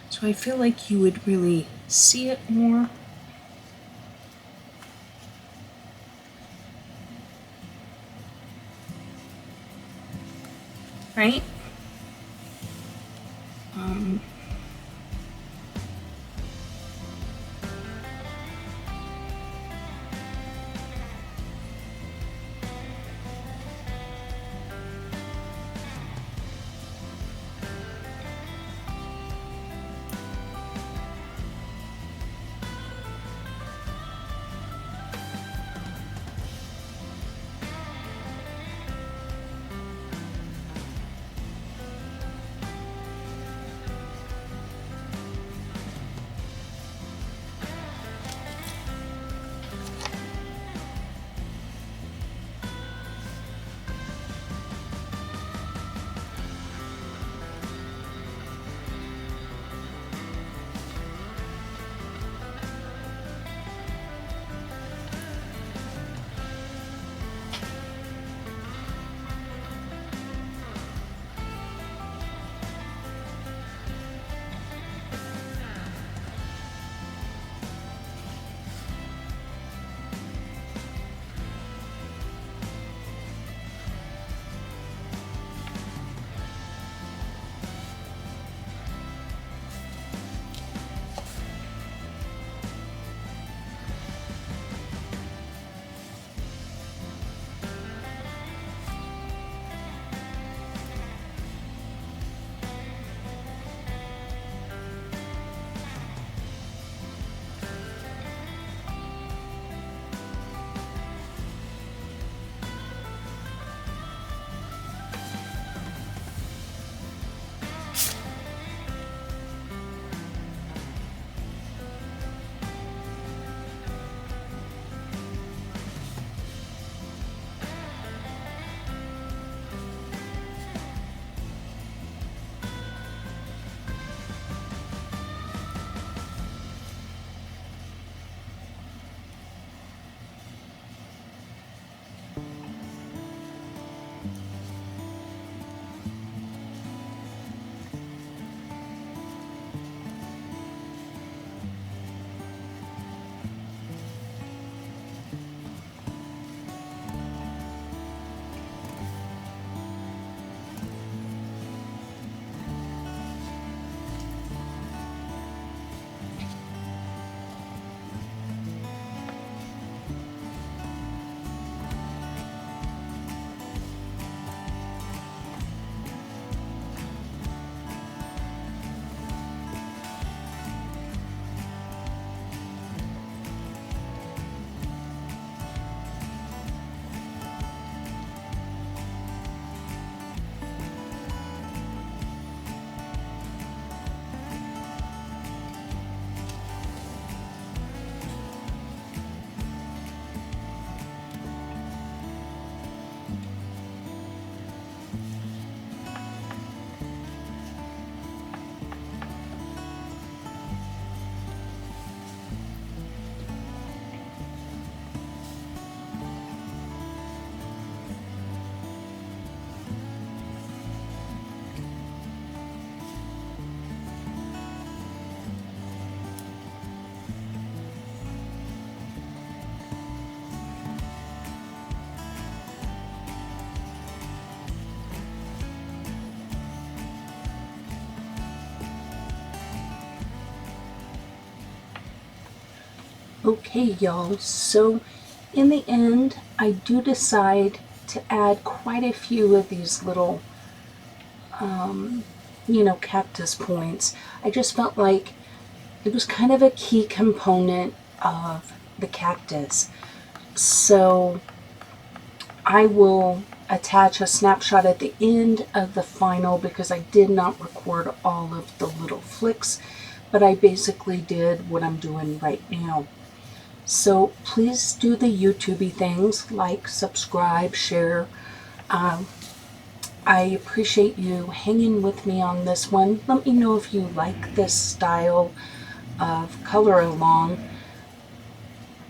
so I feel like you would really see it more. Right? Okay, y'all, so in the end, I do decide to add quite a few of these little cactus points. I just felt like it was kind of a key component of the cactus. So I will attach a snapshot at the end of the final because I did not record all of the little flicks, but I basically did what I'm doing right now. So please do the YouTubey things, like, subscribe, share. I appreciate you hanging with me on this one. Let me know if you like this style of color along.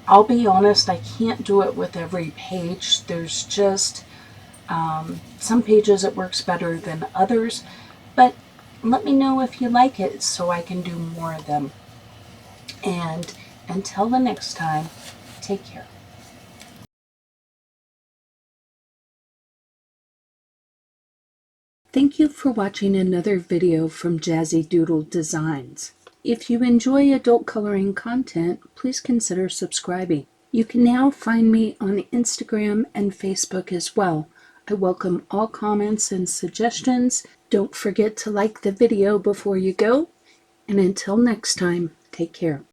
I'll be honest, I can't do it with every page. There's just some pages it works better than others, but let me know if you like it so I can do more of them. And until the next time, take care. Thank you for watching another video from Jazzydoodledesigns. If you enjoy adult coloring content, please consider subscribing. You can now find me on Instagram and Facebook as well. I welcome all comments and suggestions. Don't forget to like the video before you go. And until next time, take care.